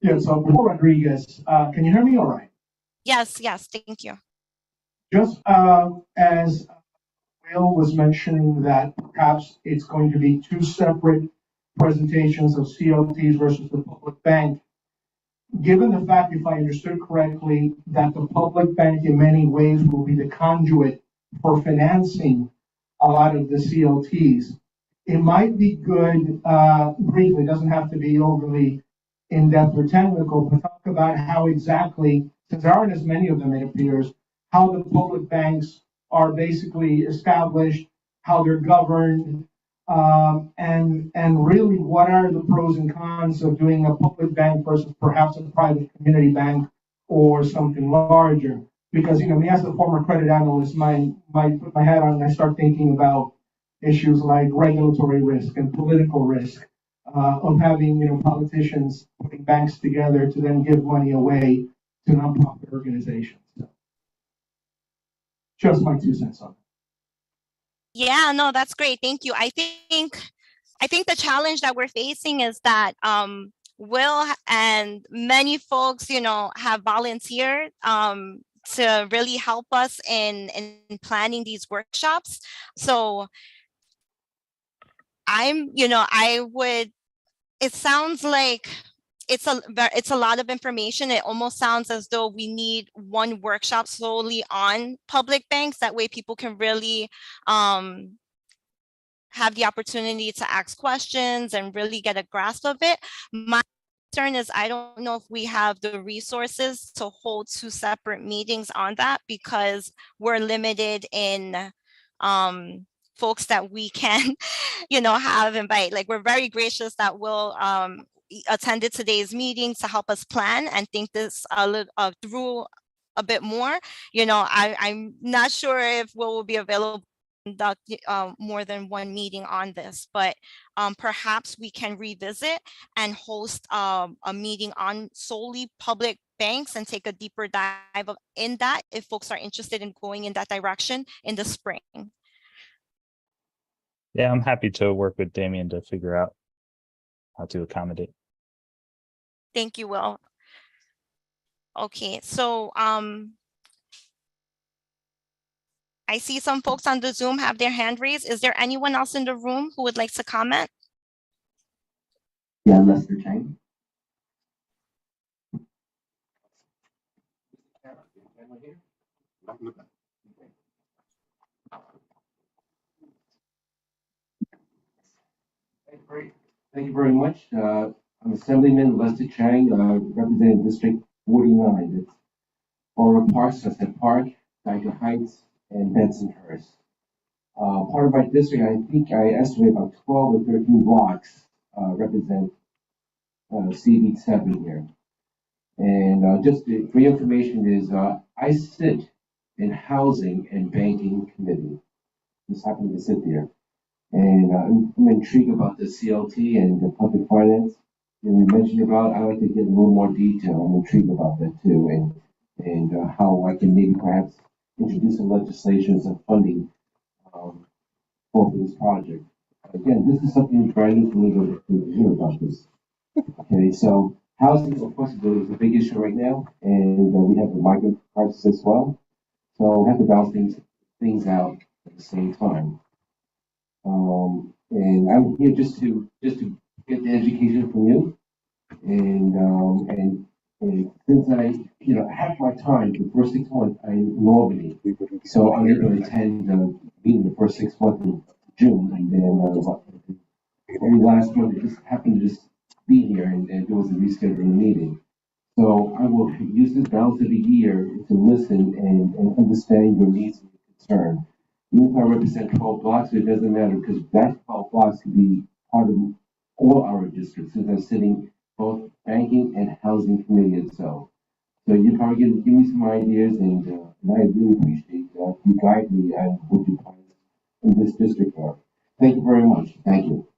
Yeah, so Paul Rodriguez, can you hear me all right? Yes, thank you. Just as Will was mentioning that perhaps it's going to be two separate presentations of CLTs versus the public bank. Given the fact, if I understood correctly, that the public bank in many ways will be the conduit for financing a lot of the CLTs, it might be good, briefly, it doesn't have to be overly in-depth or technical, but talk about how exactly, since there aren't as many of them, it appears, how the public banks are basically established, how they're governed, and really what are the pros and cons of doing a public bank versus perhaps a private community bank or something larger. Because, me as a former credit analyst, might put my hat on and I start thinking about issues like regulatory risk and political risk of having, politicians putting banks together to then give money away to nonprofit organizations. So, just my 2 cents on it. Yeah, no, that's great. Thank you. I think the challenge that we're facing is that Will and many folks, have volunteered to really help us in planning these workshops. So it sounds like it's a lot of information. It almost sounds as though we need one workshop solely on public banks. That way people can really have the opportunity to ask questions and really get a grasp of it. My concern is I don't know if we have the resources to hold 2 separate meetings on that, because we're limited in folks that we can, have invite. Like, we're very gracious that Will attended today's meeting to help us plan and think this through a bit more. I'm not sure if Will be available conduct more than one meeting on this, but perhaps we can revisit and host a meeting on solely public banks and take a deeper dive in that if folks are interested in going in that direction in the spring. Yeah, I'm happy to work with Damien to figure out how to accommodate. Thank you, Will. Okay, so I see some folks on the Zoom have their hand raised. Is there anyone else in the room who would like to comment? Yeah, Lester Chang. Thank you very much. I'm Assemblyman Lester Chang, representing District 49. It's Borough Park, Sunset Park, Dyker Heights, and Bensonhurst. Part of my district, I think I estimate about 12 or 13 blocks represent CB7 here. And just for your information is I sit and Housing and Banking Committee. Just happened to sit there. And I'm intrigued about the CLT and the public finance. And we mentioned about, I like to get a little more detail. I'm intrigued about that too. And how I can maybe perhaps introduce some legislation, some funding for this project. Again, this is something brand new for me to hear about this. Okay, so housing, of course, is a big issue right now. And we have the migrant crisis as well. So we have to balance things out at the same time. And I'm here just to get the education from you. And since half my time, the first 6 months, I'm in Albany. So I'm able to attend the meeting the first 6 months in June. And then every last month, it just happened to just be here and there was a rescheduling meeting. So I will use this balance of the year to listen and understand your needs and your concern. Even if I represent 12 blocks, it doesn't matter because that 12 blocks can be part of all our districts since I'm sitting both banking and housing committee itself. So you probably give me some ideas and I really appreciate that you guide me and what you plans in this district are. Thank you very much. Thank you.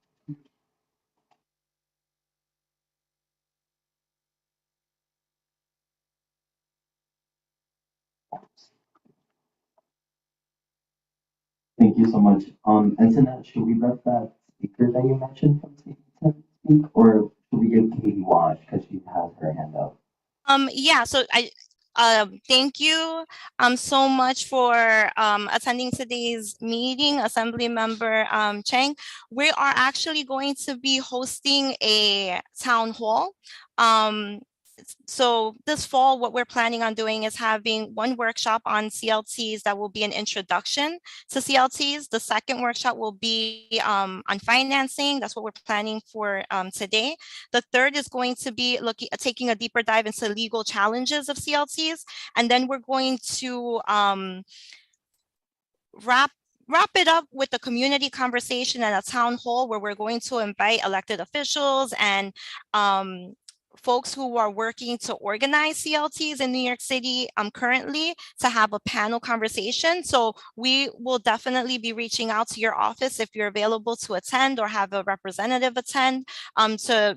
Thank you so much. Antoinette, should we let that speaker that you mentioned from CB7 speak, or should we give Katie Wash because she has her hand up? Yeah, so thank you so much for attending today's meeting, Assembly Member Chang. We are actually going to be hosting a town hall. So this fall, what we're planning on doing is having one workshop on CLTs that will be an introduction to CLTs. The second workshop will be on financing. That's what we're planning for today. The third is going to be taking a deeper dive into legal challenges of CLTs. And then we're going to wrap it up with a community conversation and a town hall where we're going to invite elected officials and folks who are working to organize CLTs in New York City currently to have a panel conversation. So we will definitely be reaching out to your office if you're available to attend or have a representative attend to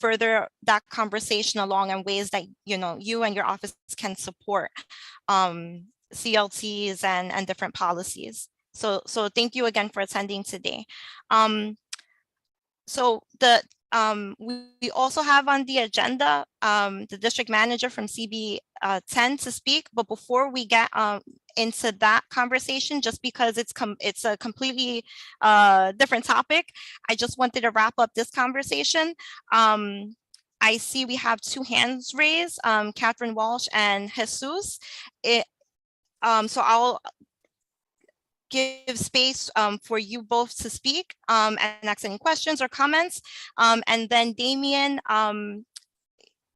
further that conversation along in ways that you and your office can support CLTs and different policies. So thank you again for attending today. So we also have on the agenda the district manager from CB10 to speak, but before we get into that conversation, just because it's a completely different topic, I just wanted to wrap up this conversation. I see we have two hands raised, Catherine Walsh and Jesus. So I'll give space for you both to speak and ask any questions or comments. And then Damien,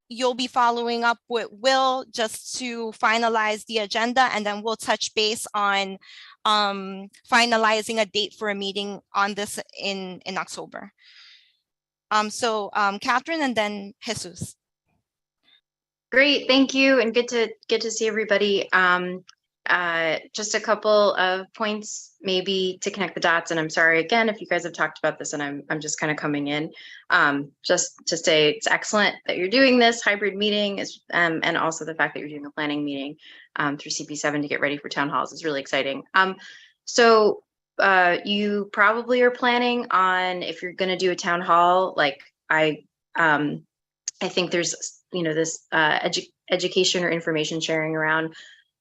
you'll be following up with Will just to finalize the agenda, and then we'll touch base on finalizing a date for a meeting on this in October. So Catherine and then Jesus. Great, thank you, and good to see everybody. Just a couple of points maybe to connect the dots, and I'm sorry again if you guys have talked about this and I'm just kind of coming in. Just to say it's excellent that you're doing this hybrid meeting, and also the fact that you're doing a planning meeting through CB7 to get ready for town halls is really exciting. So you probably are planning on, if you're going to do a town hall, like I think there's this education or information sharing around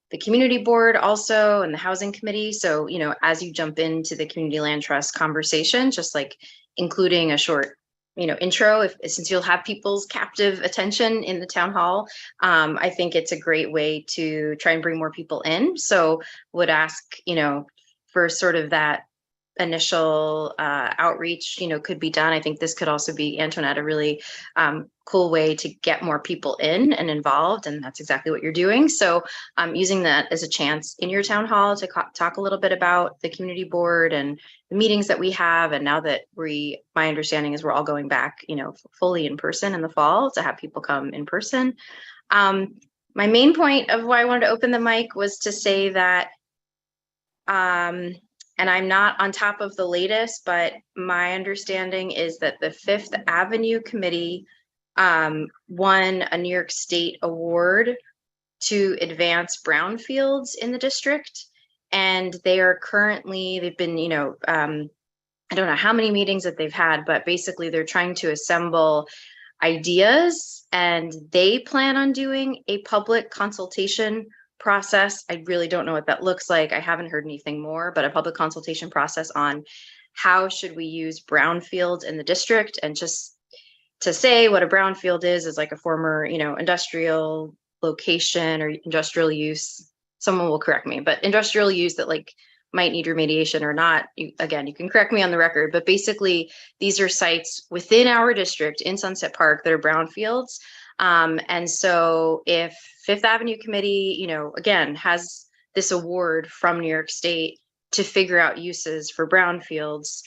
the community board also and the housing committee. So, as you jump into the community land trust conversation, just like including a short, intro, since you'll have people's captive attention in the town hall, I think it's a great way to try and bring more people in. So would ask, for sort of that initial outreach, could be done. I think this could also be, Antoinette, a really cool way to get more people in and involved, and that's exactly what you're doing. So using that as a chance in your town hall to talk a little bit about the community board and the meetings that we have. And now that my understanding is we're all going back, fully in person in the fall, to have people come in person. My main point of why I wanted to open the mic was to say that, and I'm not on top of the latest, but my understanding is that the Fifth Avenue Committee won a New York State award to advance brownfields in the district. And they are currently, they've been, I don't know how many meetings that they've had, but basically they're trying to assemble ideas, and they plan on doing a public consultation process. I really don't know what that looks like. I haven't heard anything more, but a public consultation process on how should we use brownfields in the district. And just to say what a brownfield is like a former, industrial location or industrial use. Someone will correct me, but industrial use that like might need remediation or not. Again, you can correct me on the record, but basically these are sites within our district in Sunset Park that are brownfields. And so if Fifth Avenue Committee, again, has this award from New York State to figure out uses for brownfields,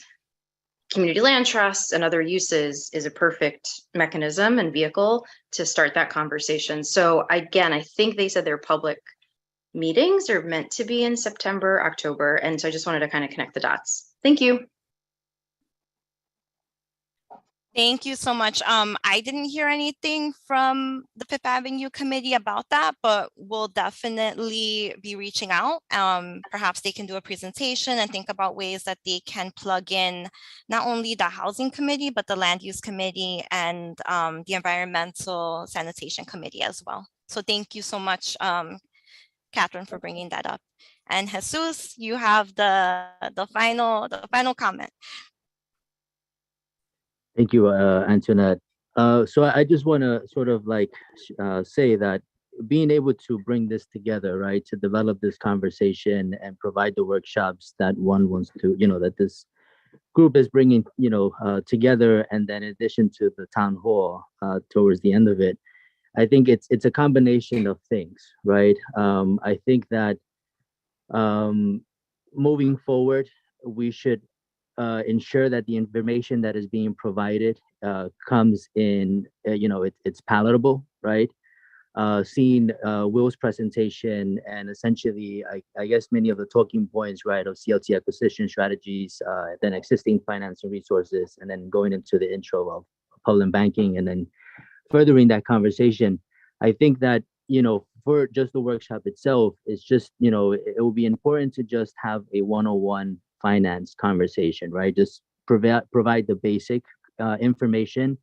community land trusts and other uses is a perfect mechanism and vehicle to start that conversation. So again, I think they said their public meetings are meant to be in September, October. And so I just wanted to kind of connect the dots. Thank you. Thank you so much. I didn't hear anything from the Fifth Avenue Committee about that, but we'll definitely be reaching out. Perhaps they can do a presentation and think about ways that they can plug in not only the Housing Committee, but the Land Use Committee and the Environmental Sanitation Committee as well. So thank you so much, Catherine, for bringing that up. And Jesus, you have the final comment. Thank you, Antoinette. So I just want to sort of like say that being able to bring this together, right, to develop this conversation and provide the workshops that one wants to, that this group is bringing, together, and then in addition to the town hall towards the end of it, I think it's a combination of things, right? I think that moving forward, we should ensure that the information that is being provided comes in, it's palatable, right? Seeing Will's presentation and essentially, I guess many of the talking points, right, of CLT acquisition strategies, then existing financing resources, and then going into the intro of public banking, and then furthering that conversation. I think that, for just the workshop itself, it's just, it will be important to just have a 101 finance conversation, right? Just provide the basic information,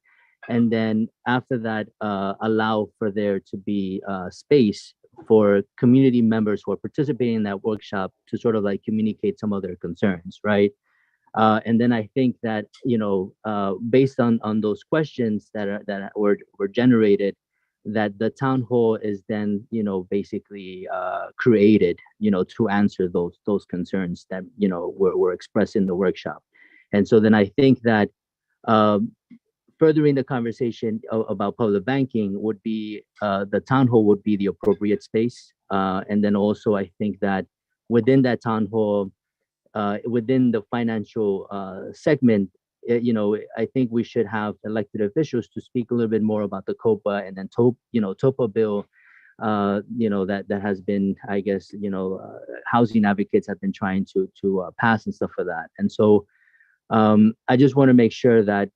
and then after that, allow for there to be space for community members who are participating in that workshop to sort of like communicate some of their concerns, right? And then I think that, based on those questions that were generated, that the town hall is then, basically created, to answer those concerns that, were expressed in the workshop. And so then I think that furthering the conversation about public banking would be, the town hall would be the appropriate space. And then also I think that within that town hall, within the financial segment, I think we should have elected officials to speak a little bit more about the COPA and then TOPA bill, that has been, I guess, housing advocates have been trying to pass and stuff for that. And so I just want to make sure that,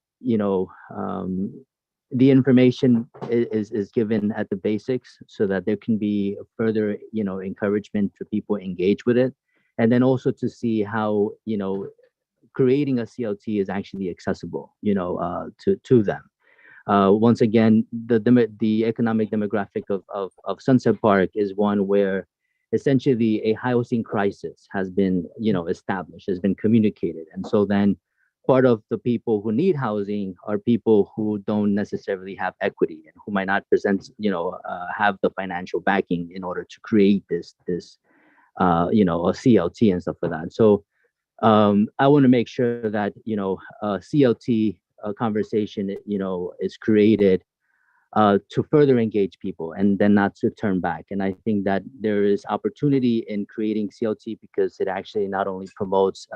the information is given at the basics so that there can be further, encouragement for people to engage with it. And then also to see how, creating a CLT is actually accessible, to them. Once again, the economic demographic of Sunset Park is one where essentially a housing crisis has been, established, has been communicated. And so then part of the people who need housing are people who don't necessarily have equity and who might not present, have the financial backing in order to create this a CLT and stuff like that. So I want to make sure that, a CLT conversation, is created to further engage people and then not to turn back. And I think that there is opportunity in creating CLT because it actually not only promotes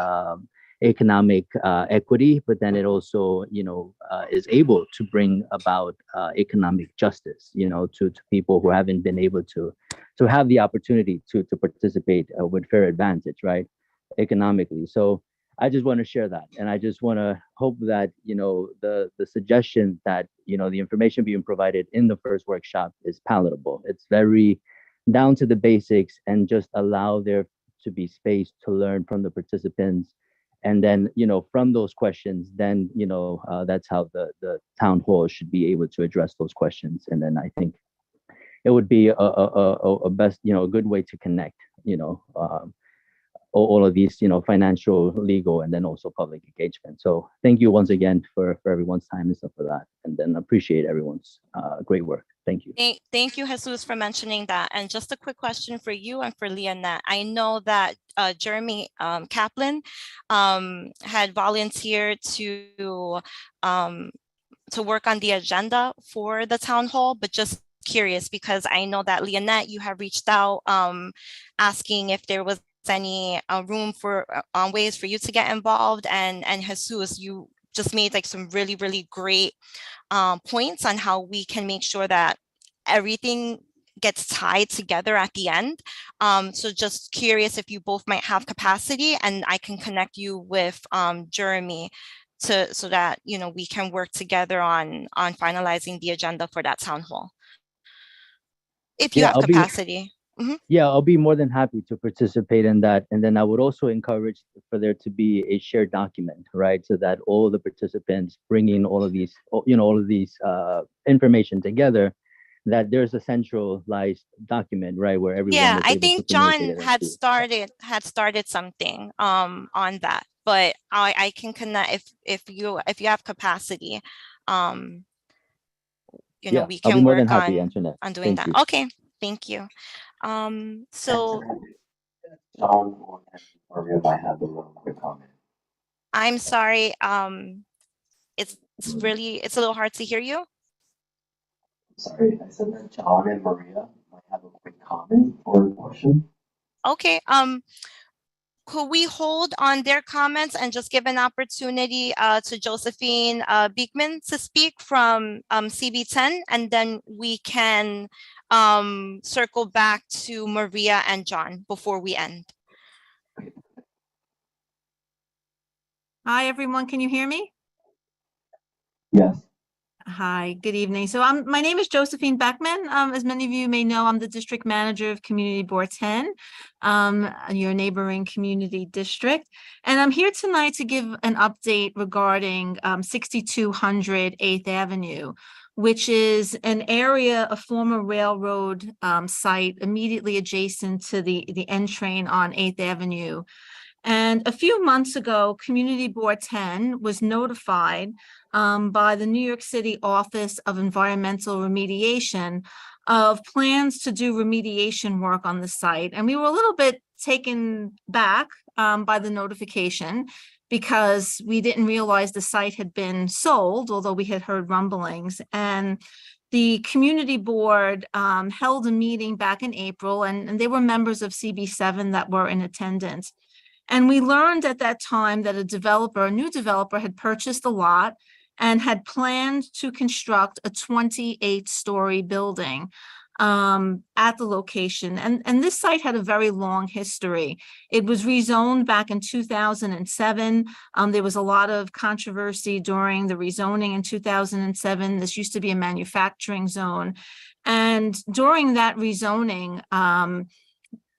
economic equity, but then it also, is able to bring about economic justice, to people who haven't been able to have the opportunity to participate with fair advantage, right, economically. So I just want to share that, and I just want to hope that the suggestion that the information being provided in the first workshop is palatable. It's very down to the basics, and just allow there to be space to learn from the participants. And then, from those questions, then, that's how the town hall should be able to address those questions. And then I think it would be a best, a good way to connect, all of these, financial, legal, and then also public engagement. So thank you once again for everyone's time and stuff for that. And then appreciate everyone's great work. Thank you. Thank you, Jesus, for mentioning that. And just a quick question for you and for Leonette. I know that Jeremy Kaplan had volunteered to work on the agenda for the town hall, but just curious, because I know that Leonette, you have reached out asking if there was any room for ways for you to get involved, and Jesus, you just made like some really great points on how we can make sure that everything gets tied together at the end. So just curious if you both might have capacity, and I can connect you with Jeremy so that we can work together on finalizing the agenda for that town hall, if you have capacity. Yeah, I'll be more than happy to participate in that. And then I would also encourage for there to be a shared document, right? So that all the participants bringing all of these, information together, that there's a centralized document, right, where everyone is able I to think John had started something on that, but I can connect if you have capacity. We can work on doing that. Okay, thank you. So John and Maria might have a little quick comment. I'm sorry. It's a little hard to hear you. Sorry, I said that John and Maria might have a quick comment or question. Okay. Could we hold on their comments and just give an opportunity to Josephine Beekman to speak from CB7, and then we can circle back to Maria and John before we end. Hi, everyone. Can you hear me? Yes. Hi, good evening. So my name is Josephine Beckman. As many of you may know, I'm the district manager of Community Board 10, your neighboring community district. And I'm here tonight to give an update regarding 6200 8th Avenue, which is an area, a former railroad site immediately adjacent to the N train on 8th Avenue. And a few months ago, Community Board 10 was notified by the New York City Office of Environmental Remediation of plans to do remediation work on the site. And we were a little bit taken back by the notification, because we didn't realize the site had been sold, although we had heard rumblings. And the community board held a meeting back in April, and they were members of CB7 that were in attendance. And we learned at that time that a new developer had purchased the lot and had planned to construct a 28-story building at the location. And this site had a very long history. It was rezoned back in 2007. There was a lot of controversy during the rezoning in 2007. This used to be a manufacturing zone. And during that rezoning,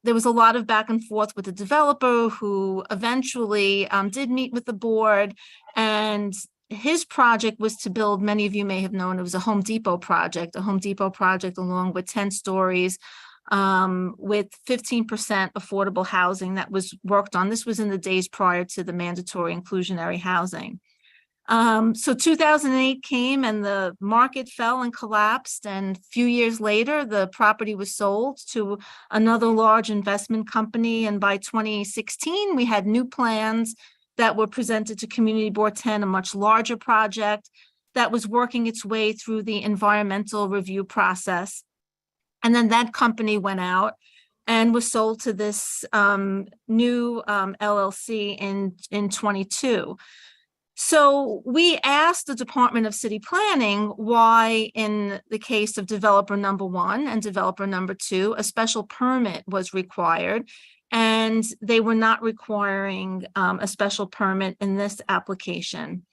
there was a lot of back and forth with the developer, who eventually did meet with the board, and his project was to build, many of you may have known, it was a Home Depot project along with 10 stories with 15% affordable housing that was worked on. This was in the days prior to the mandatory inclusionary housing. So 2008 came and the market fell and collapsed. And a few years later, the property was sold to another large investment company. And by 2016, we had new plans that were presented to Community Board 10, a much larger project that was working its way through the environmental review process. And then that company went out and was sold to this new LLC in 22. So we asked the Department of City Planning why, in the case of developer number 1 and developer number 2, a special permit was required, and they were not requiring a special permit in this application.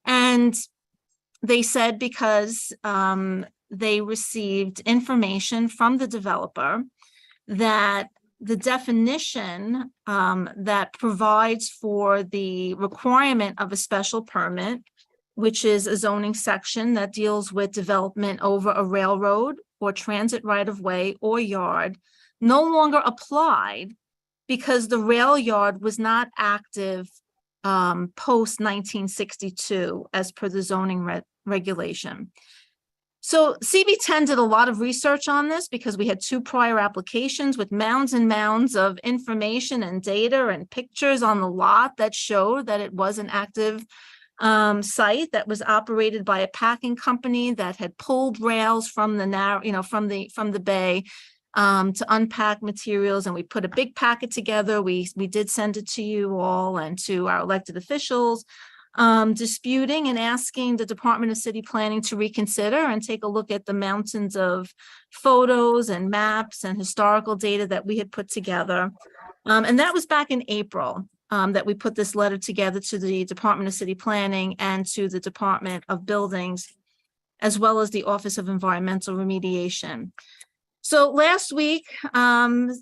And they said because they received information from the developer that the definition that provides for the requirement of a special permit, which is a zoning section that deals with development over a railroad or transit right-of-way or yard, no longer applied because the rail yard was not active post 1962 as per the zoning regulation. So CB10 did a lot of research on this because we had 2 prior applications with mounds and mounds of information and data and pictures on the lot that showed that it was an active site that was operated by a packing company that had pulled rails from the from the bay to unpack materials, and we put a big packet together. We did send it to you all and to our elected officials, disputing and asking the Department of City Planning to reconsider and take a look at the mountains of photos and maps and historical data that we had put together. And that was back in April that we put this letter together to the Department of City Planning and to the Department of Buildings, as well as the Office of Environmental Remediation. So last week,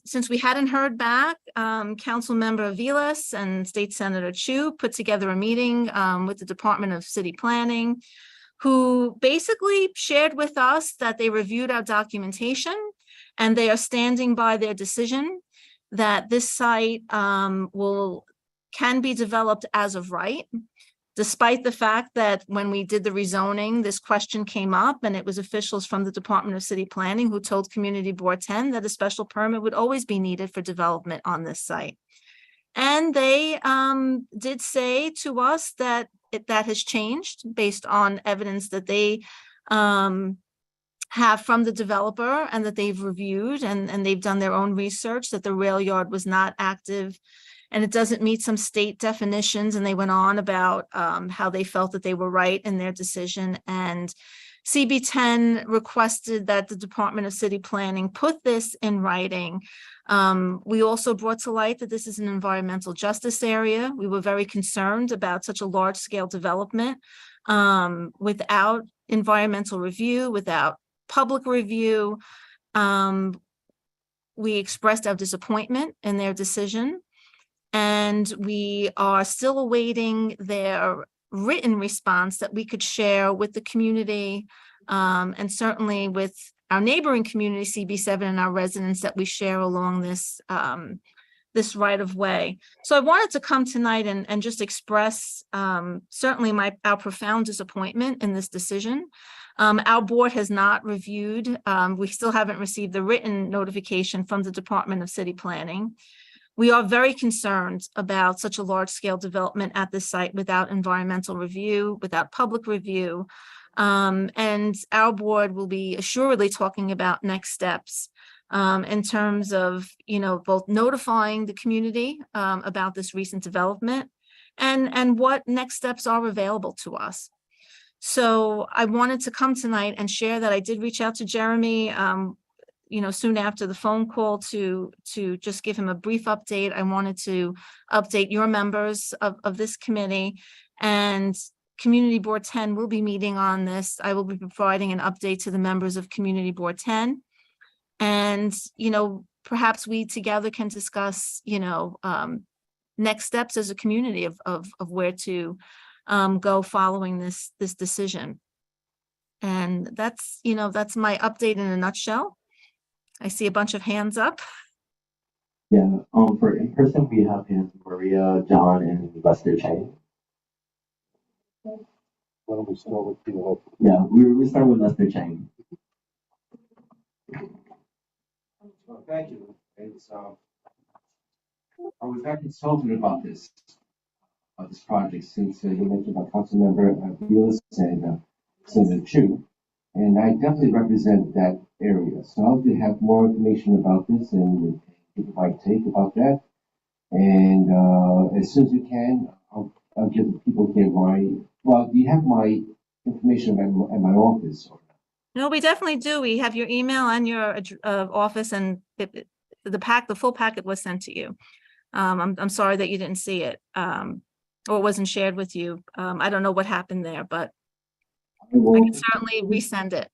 since we hadn't heard back, Council Member Vilas and State Senator Chu put together a meeting with the Department of City Planning, who basically shared with us that they reviewed our documentation and they are standing by their decision that this site can be developed as of right, despite the fact that when we did the rezoning, this question came up, and it was officials from the Department of City Planning who told Community Board 10 that a special permit would always be needed for development on this site. And they did say to us that that has changed based on evidence that they have from the developer and that they've reviewed, and they've done their own research that the rail yard was not active and it doesn't meet some state definitions. And they went on about how they felt that they were right in their decision. And CB10 requested that the Department of City Planning put this in writing. We also brought to light that this is an environmental justice area. We were very concerned about such a large scale development without environmental review, without public review. We expressed our disappointment in their decision. And we are still awaiting their written response that we could share with the community and certainly with our neighboring community, CB7, and our residents that we share along this this right of way. So I wanted to come tonight and just express certainly our profound disappointment in this decision. Our board has not reviewed, we still haven't received the written notification from the Department of City Planning. We are very concerned about such a large scale development at this site without environmental review, without public review. And our board will be assuredly talking about next steps in terms of, both notifying the community about this recent development and what next steps are available to us. So I wanted to come tonight and share that I did reach out to Jeremy soon after the phone call to just give him a brief update. I wanted to update your members of this committee, and Community Board 10 will be meeting on this. I will be providing an update to the members of Community Board 10. And, perhaps we together can discuss, next steps as a community of where to go following this decision. And that's my update in a nutshell. I see a bunch of hands up. Yeah, for in person, we have Maria, John, and Lester Chang. Why don't we start with you? Yeah, we start with Lester Chang. Well, thank you. I was very consulted about this project since you mentioned about Councilmember Vilas and Senator Chu, and I definitely represent that area. So I'll have more information about this and give you my take about that. And as soon as you can, I'll give the people here do you have my information at my office? No, we definitely do. We have your email and your office, and the full packet was sent to you. I'm sorry that you didn't see it, or it wasn't shared with you. I don't know what happened there, but I can certainly resend it.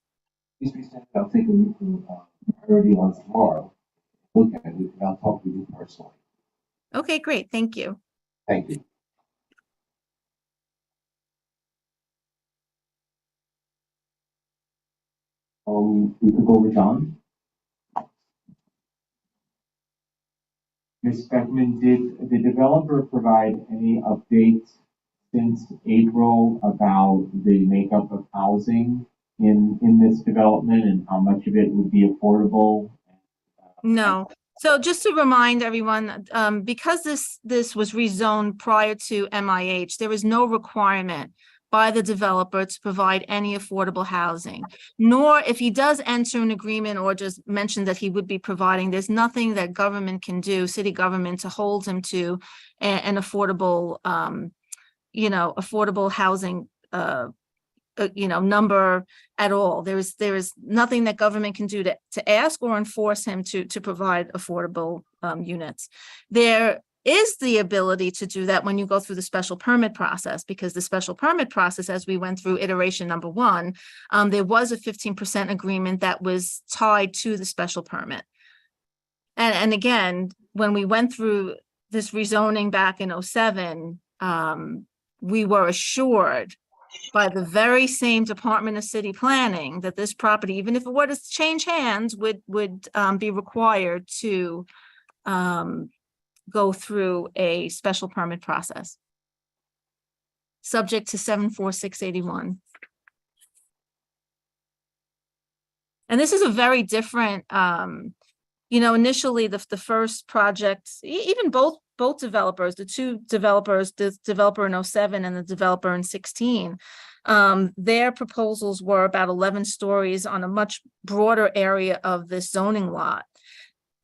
Please resend it. I'll take a look early on tomorrow. Look at it, and I'll talk with you personally. Okay, great. Thank you. Thank you. We could go with John. Ms. Beckman, did the developer provide any updates since April about the makeup of housing in this development and how much of it would be affordable? No. So just to remind everyone, because this was rezoned prior to MIH, there is no requirement by the developer to provide any affordable housing, nor if he does enter an agreement or just mention that he would be providing, there's nothing that government can do, city government, to hold him to an affordable, affordable housing, number at all. There is nothing that government can do to ask or enforce him to provide affordable units. There is the ability to do that when you go through the special permit process, because the special permit process, as we went through iteration number 1, there was a 15% agreement that was tied to the special permit. And again, when we went through this rezoning back in 2007, we were assured by the very same Department of City Planning that this property, even if it were to change hands, would be required to go through a special permit process, subject to 74681. And this is a very different, initially the first project, even both developers, the two developers, the developer in 2007 and the developer in 2016, their proposals were about 11 stories on a much broader area of this zoning lot.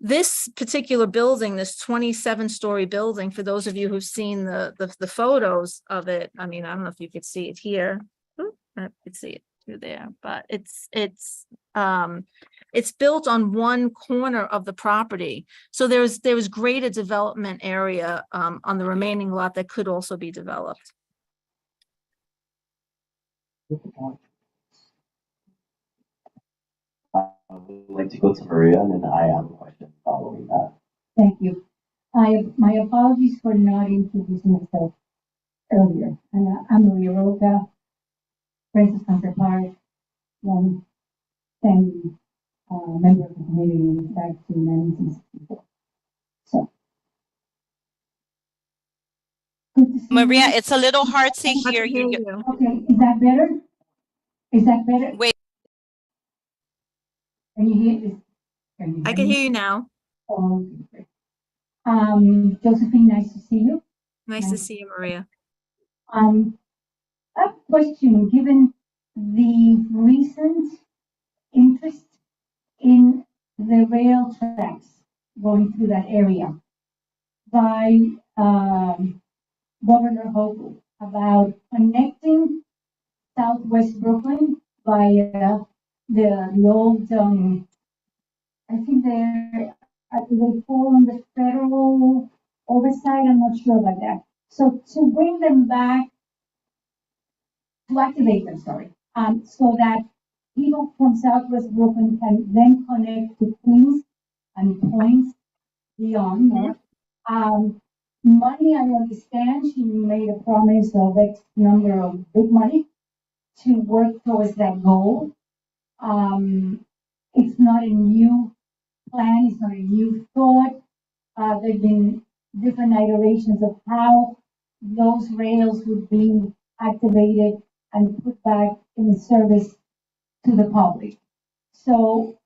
This particular building, this 27-story building, for those of you who've seen the photos of it, I mean, I don't know if you could see it here. Ooh, I could see it through there, but it's built on one corner of the property. So there was greater development area on the remaining lot that could also be developed. Would like to go to Maria, and then I have a question following that. Thank you. My apologies for not introducing myself earlier. And I'm Maria Roca, Francis Hunter Park, one family member of the community back to 1964. So, good to see Maria, you. it's a little hard to hear you. Okay, is that better? Is that better? Wait. Can you hear this? I can hear you now. Oh, okay. Josephine, nice to see you. Nice to see you, Maria. I have a question, given the recent interest in the rail tracks going through that area by Governor Hochul about connecting Southwest Brooklyn via the old, I think they fall under federal oversight. I'm not sure about that. So to bring them back, to activate them, sorry, so that people from Southwest Brooklyn can then connect to Queens and points beyond that. Money, I understand she made a promise of X number of big money to work towards that goal. It's not a new plan, it's not a new thought. There have been different iterations of how those rails would be activated and put back in service to the public. So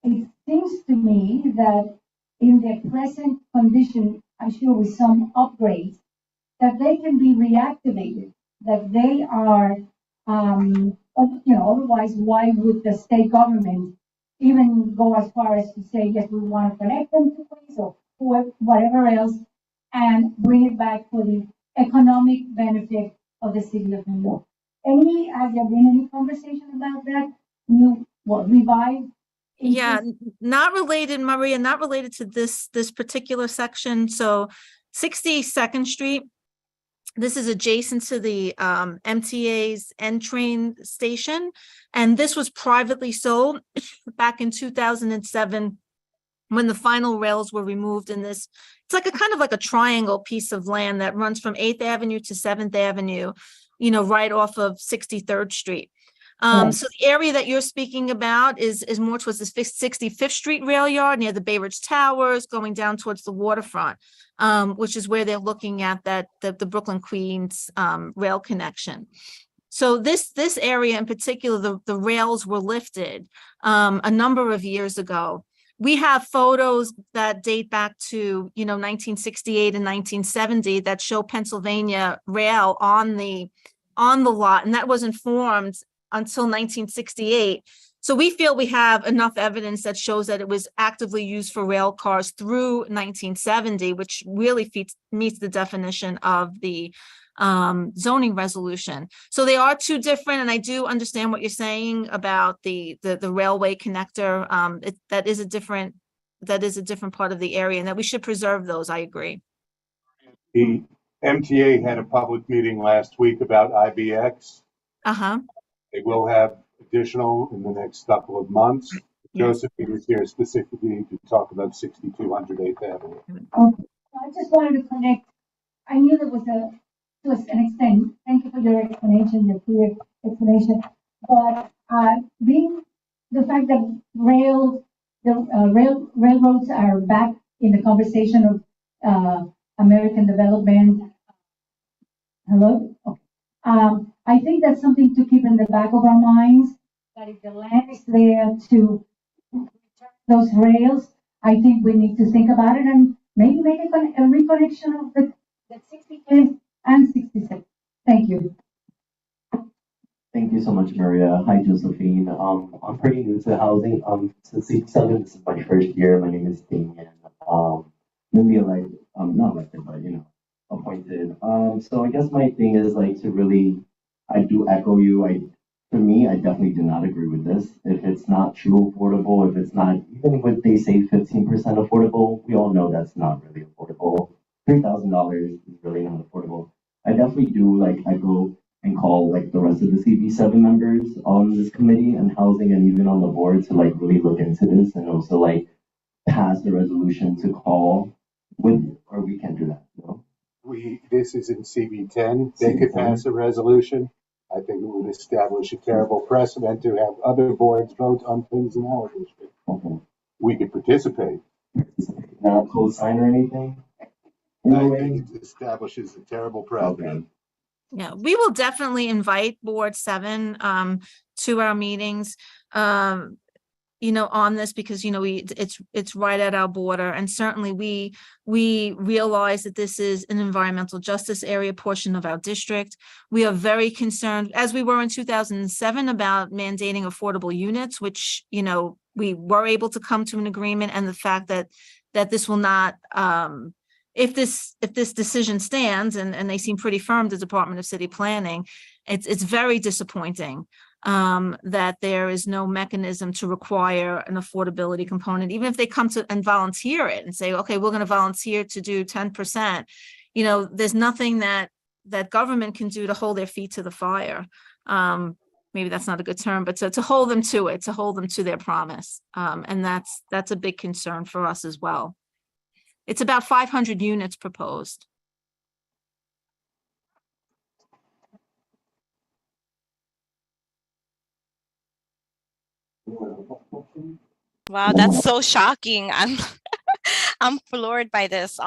it seems to me that in their present condition, I'm sure with some upgrades, that they can be reactivated, that they are, otherwise why would the state government even go as far as to say, yes, we want to connect them to police or whatever else, and bring it back for the economic benefit of the city of New York. Has there been any conversation about that? Revive? Yeah, not related, Maria, not related to this particular section. So 62nd Street, this is adjacent to the MTA's N train station. And this was privately sold back in 2007 when the final rails were removed in this. It's like a kind of like a triangle piece of land that runs from 8th Avenue to 7th Avenue, right off of 63rd Street. So the area that you're speaking about is more towards the 65th Street rail yard near the Bay Ridge Towers, going down towards the waterfront, which is where they're looking at the Brooklyn Queens rail connection. So this area in particular, the rails were lifted a number of years ago. We have photos that date back to 1968 and 1970 that show Pennsylvania rail on the lot, and that wasn't formed until 1968. So we feel we have enough evidence that shows that it was actively used for rail cars through 1970, which really meets the definition of the zoning resolution. So they are two different, and I do understand what you're saying about the railway connector. That is a different part of the area, and that we should preserve those. I agree. The MTA had a public meeting last week about IBX. They will have additional in the next couple of months. Yes. Josephine is here specifically to talk about 6200 8th Avenue. Okay. I just wanted to connect. I knew there was to an extent. Thank you for your explanation, your clear explanation. But being the fact that railroads are back in the conversation of American development. Hello. Okay. I think that's something to keep in the back of our minds, that if the land is there to return those rails, I think we need to think about it and maybe make a reconnection of the 65th and 66th. Thank you. Thank you so much, Maria. Hi, Josephine. I'm pretty new to housing. To CB7, this is my first year. My name is Damien. Newly elected, not elected, but appointed. So I guess my thing is I do echo you. For me, I definitely do not agree with this. If it's not true affordable, if it's not, even if they say 15% affordable, we all know that's not really affordable. $3,000 is really not affordable. I definitely do, I go and call, the rest of the CB7 members on this committee and housing and even on the board to, really look into this and also, pass the resolution to call with, or we can't do that, This is in CB10. They could pass a resolution. I think it would establish a terrible precedent to have other boards vote on things in our district. Okay. We could participate. Not co-sign or anything? I think it establishes a terrible precedent. Yeah, we will definitely invite Board 7 to our meetings, on this, because it's right at our border, and certainly we realize that this is an environmental justice area portion of our district. We are very concerned, as we were in 2007, about mandating affordable units, which we were able to come to an agreement, and the fact that this will not. If this decision stands, and they seem pretty firm, the Department of City Planning, it's very disappointing that there is no mechanism to require an affordability component, even if they come to and volunteer it and say, okay, we're going to volunteer to do 10%. There's nothing that government can do to hold their feet to the fire. Maybe that's not a good term, but to hold them to it, to hold them to their promise. And that's a big concern for us as well. It's about 500 units proposed. Wow, that's so shocking. I'm floored by this.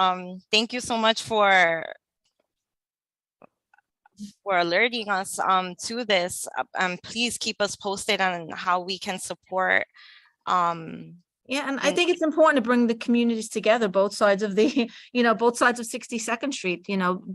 Thank you so much for alerting us to this. Please keep us posted on how we can support. Yeah, and I think it's important to bring the communities together, both sides of the, both sides of 62nd Street,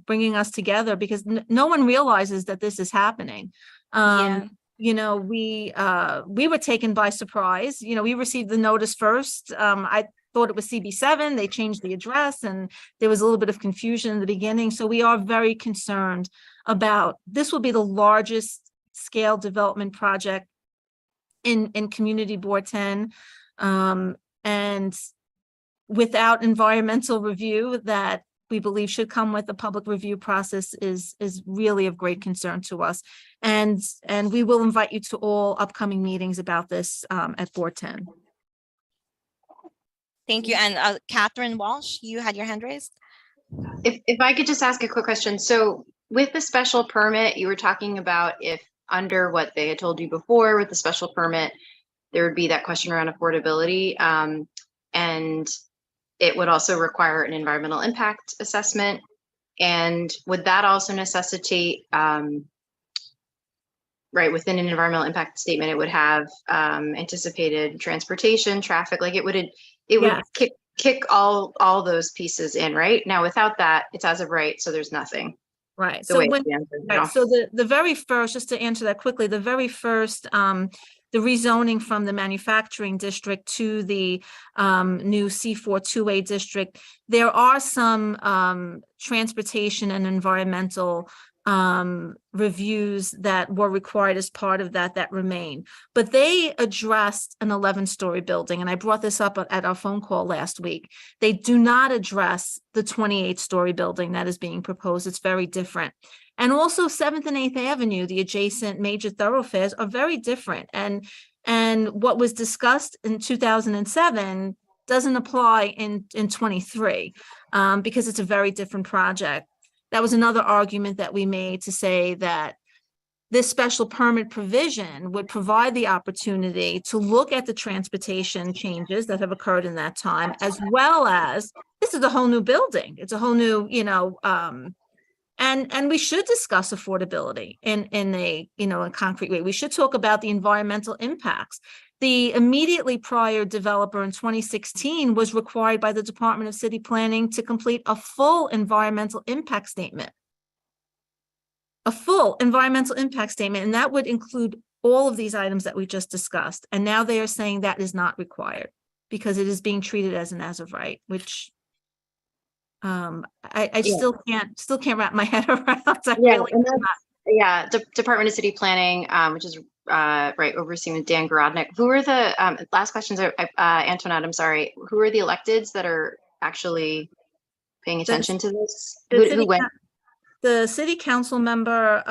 bringing us together, because no one realizes that this is happening. Yeah. you know, we were taken by surprise. You know, we received the notice first. I thought it was CB7. They changed the address and there was a little bit of confusion in the beginning. So we are very concerned about, this will be the largest scale development project in Community Board 10. And without environmental review that we believe should come with the public review process is really of great concern to us. And we will invite you to all upcoming meetings about this at Board 10. Thank you. And Catherine Walsh, you had your hand raised. If I could just ask a quick question. So with the special permit, you were talking about if under what they had told you before with the special permit, there would be that question around affordability. And it would also require an environmental impact assessment. And would that also necessitate, right, within an environmental impact statement, it would have anticipated transportation, traffic, like it would kick all those pieces in, right? Now, without that, it's as of right, so there's nothing. Right. The So way when, it stands right, now. so the very first, just to answer that quickly, the very first, the rezoning from the manufacturing district to the new C4 2A district, there are some transportation and environmental reviews that were required as part of that remain, but they addressed an 11-story building. And I brought this up at our phone call last week. They do not address the 28-story building that is being proposed. It's very different. And also 7th and 8th Avenue, the adjacent major thoroughfares are very different. And what was discussed in 2007 doesn't apply in 23 because it's a very different project. That was another argument that we made to say that this special permit provision would provide the opportunity to look at the transportation changes that have occurred in that time, as well as this is a whole new building. It's a whole new, you know, and we should discuss affordability in a, you know, a concrete way. We should talk about the environmental impacts. The immediately prior developer in 2016 was required by the Department of City Planning to complete a full environmental impact statement. A full environmental impact statement, and that would include all of these items that we just discussed. And now they are saying that is not required because it is being treated as an as of right, which I still can't wrap my head around. Department of City Planning, which is right, overseen with Dan Garodnick. Who are the last questions are Antoinette, I'm sorry, who are the electeds that are actually paying attention to this? Who went? The city council member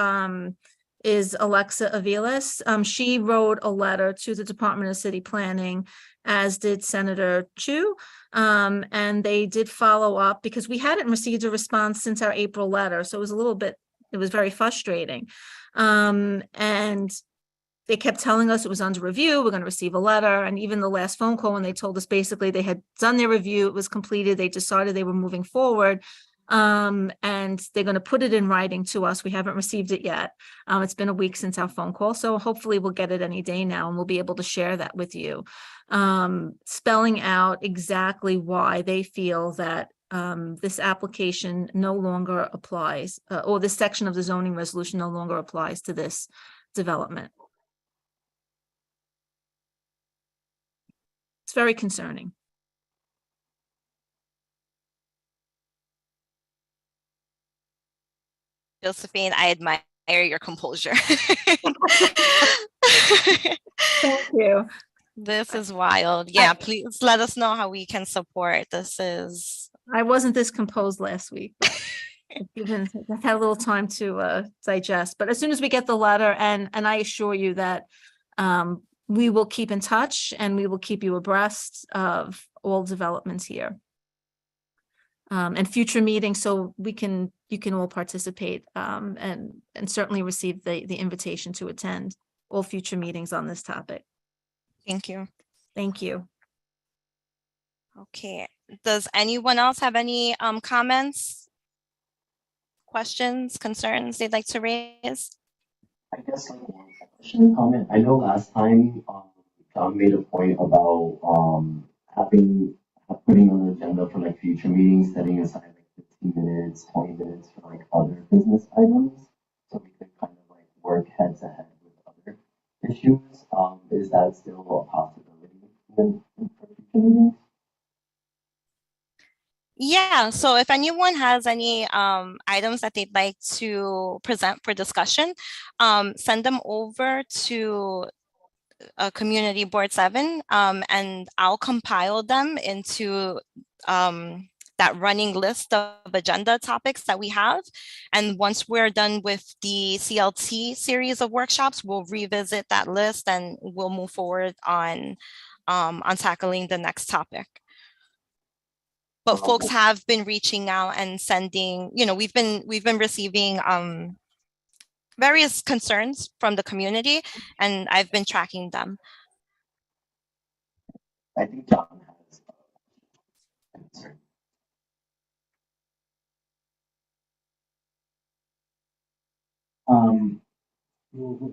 is Alexa Aviles. She wrote a letter to the Department of City Planning, as did Senator Chu. And they did follow up because we hadn't received a response since our April letter. So it was very frustrating. And they kept telling us it was under review, we're going to receive a letter. And even the last phone call, when they told us basically they had done their review, it was completed, they decided they were moving forward. And they're going to put it in writing to us. We haven't received it yet. It's been a week since our phone call, so hopefully we'll get it any day now and we'll be able to share that with you, spelling out exactly why they feel that this application no longer applies, or this section of the zoning resolution no longer applies to this development. It's very concerning. Josephine, I admire your composure. Thank you. This is wild. Yeah, please let us know how we can support. I wasn't this composed last week. I've had a little time to digest, but as soon as we get the letter, and I assure you that we will keep in touch and we will keep you abreast of all developments here. And future meetings, so you can all participate and certainly receive the invitation to attend all future meetings on this topic. Thank you. Thank you. Okay. Does anyone else have any comments, questions, concerns they'd like to raise? I guess like one question comment. I know last time John made a point about putting on the agenda for like future meetings, setting aside like 15 minutes, 20 minutes for like other business items, so we could kind of like work head to head with other issues, is that still a possibility in future meetings? Yeah, so if anyone has any items that they'd like to present for discussion, send them over to Community Board 7, and I'll compile them into that running list of agenda topics that we have. And once we're done with the CLT series of workshops, we'll revisit that list and we'll move forward on tackling the next topic. But folks have been reaching out and sending, we've been receiving various concerns from the community, and I've been tracking them. I think John has a concern.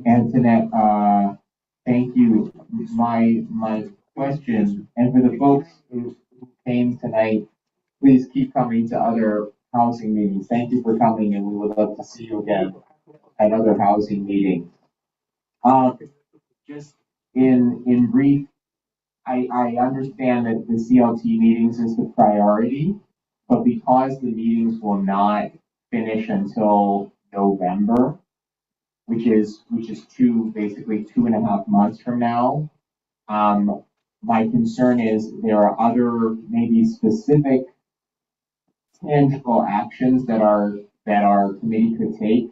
Antoinette, thank you. My question, and for the folks who came tonight, please keep coming to other housing meetings. Thank you for coming, and we would love to see you again at other housing meetings. Just in brief, I understand that the CLT meetings is the priority, but because the meetings will not finish until November, which is basically 2.5 months from now. My concern is there are other maybe specific tangible actions that our committee could take,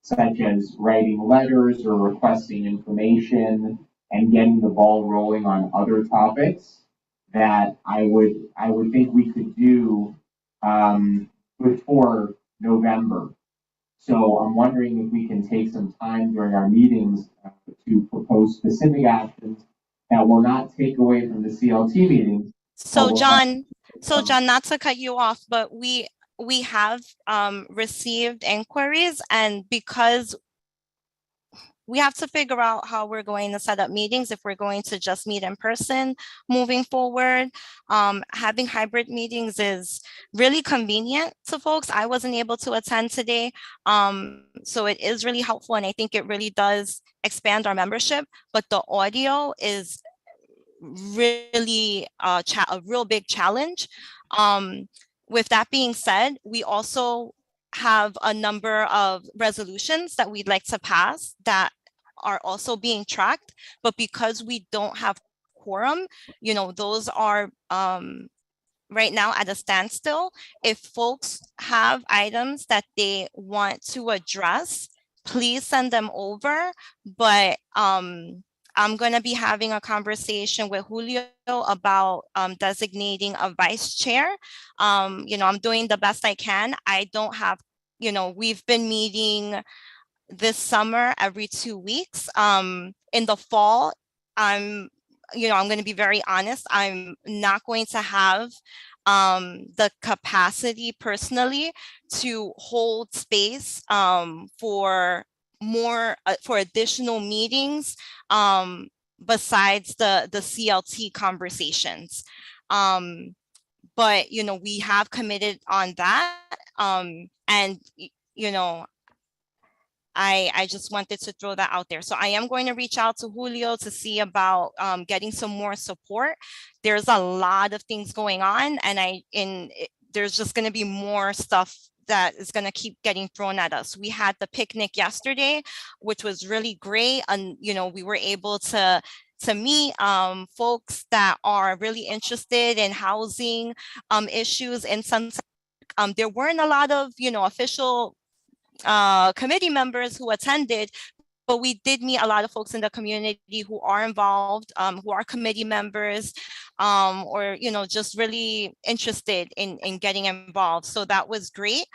such as writing letters or requesting information and getting the ball rolling on other topics that I would think we could do before November. So I'm wondering if we can take some time during our meetings to propose specific actions that will not take away from the CLT meetings. So John, not to cut you off, but we have received inquiries, and because we have to figure out how we're going to set up meetings, if we're going to just meet in person moving forward. Having hybrid meetings is really convenient to folks. I wasn't able to attend today. So it is really helpful, and I think it really does expand our membership, but the audio is really a real big challenge. With that being said, we also have a number of resolutions that we'd like to pass that are also being tracked, but because we don't have quorum, those are right now at a standstill. If folks have items that they want to address, please send them over. But I'm going to be having a conversation with Julio about designating a vice chair. I'm doing the best I can. I don't have, we've been meeting this summer every 2 weeks. In the fall, I'm going to be very honest. I'm not going to have the capacity personally to hold space for additional meetings besides the CLT conversations. But we have committed on that, and I just wanted to throw that out there. So I am going to reach out to Julio to see about getting some more support. There's a lot of things going on, and there's just going to be more stuff that is going to keep getting thrown at us. We had the picnic yesterday, which was really great. And, we were able to meet folks that are really interested in housing issues in Sunset. There weren't a lot of, official committee members who attended, but we did meet a lot of folks in the community who are involved, who are committee members, or just really interested in getting involved. So that was great.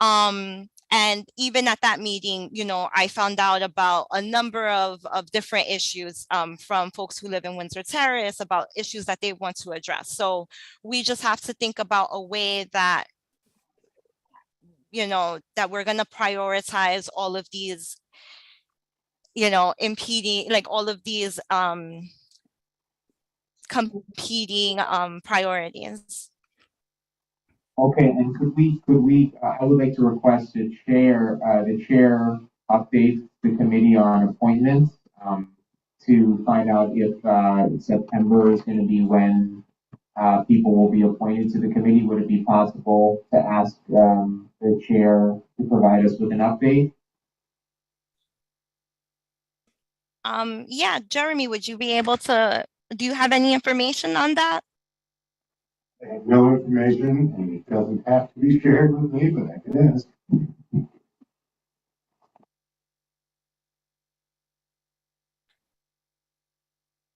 And even at that meeting, I found out about a number of different issues from folks who live in Windsor Terrace, about issues that they want to address. So we just have to think about a way that that we're going to prioritize all of these, impeding, like all of these competing priorities. Okay, and could we, I would like to request the chair update the committee on appointments. to find out if September is going to be when people will be appointed to the committee. Would it be possible to ask the chair to provide us with an update? Yeah, Jeremy, would you be able to, do you have any information on that? I have no information, and it doesn't have to be shared with me, but I can ask.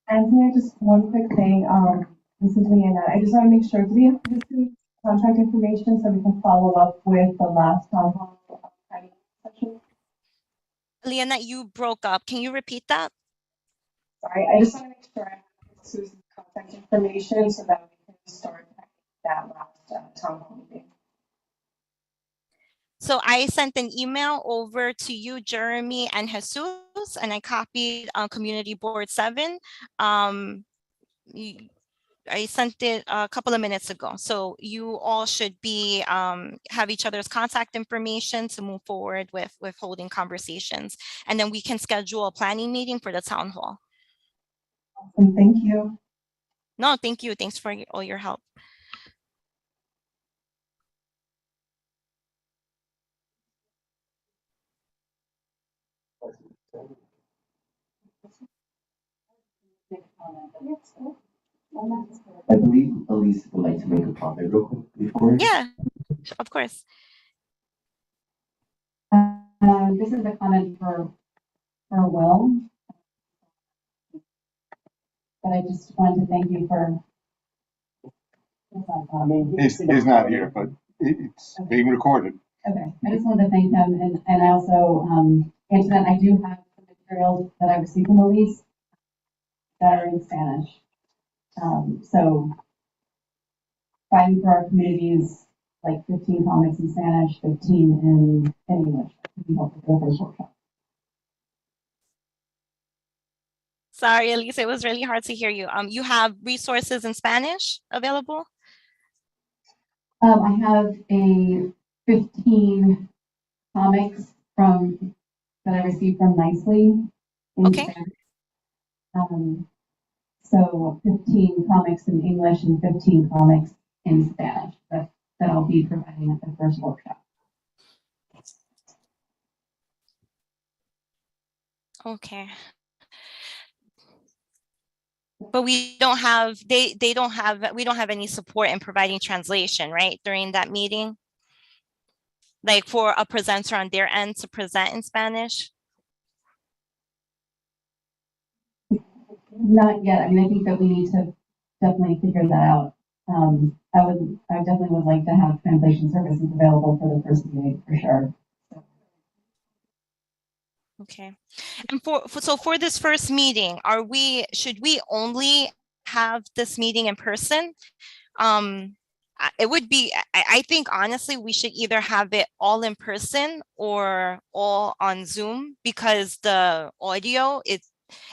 And here, just one quick thing, this is Leanna. I just want to make sure, do we have the contact information so we can follow up with the last town hall planning session? Leanna, you broke up. Can you repeat that? Sorry, I just want to make sure I have Susan's contact information so that we can start that last town hall meeting. So I sent an email over to you, Jeremy and Jesus, and I copied Community Board 7. I sent it a couple of minutes ago. So you all should be have each other's contact information to move forward with holding conversations. And then we can schedule a planning meeting for the town hall. Awesome, thank you. No, thank you. Thanks for all your help. I believe Elise would like to make a comment real quick before. Yeah, of course. This is a comment for Will. But I just wanted to thank you for. He's not here, but it's being recorded. Okay, I just wanted to thank him, and I also, Antoinette, I do have some materials that I received from Elise that are in Spanish. So fighting for our communities, like 15 comics in Spanish, 15 in English. For the first workshop. Sorry, Elise, it was really hard to hear you. You have resources in Spanish available? I have a 15 comics that I received from Nicely in Spanish. So 15 comics in English and 15 comics in Spanish that I'll be providing at the first workshop. Okay. But we don't have, we don't have any support in providing translation, right, during that meeting? Like for a presenter on their end to present in Spanish? Not yet. I mean, I think that we need to definitely figure that out. I definitely would like to have translation services available for the first meeting for sure. Okay. And for this first meeting, should we only have this meeting in person? It would be, I think honestly, we should either have it all in person or all on Zoom, because the audio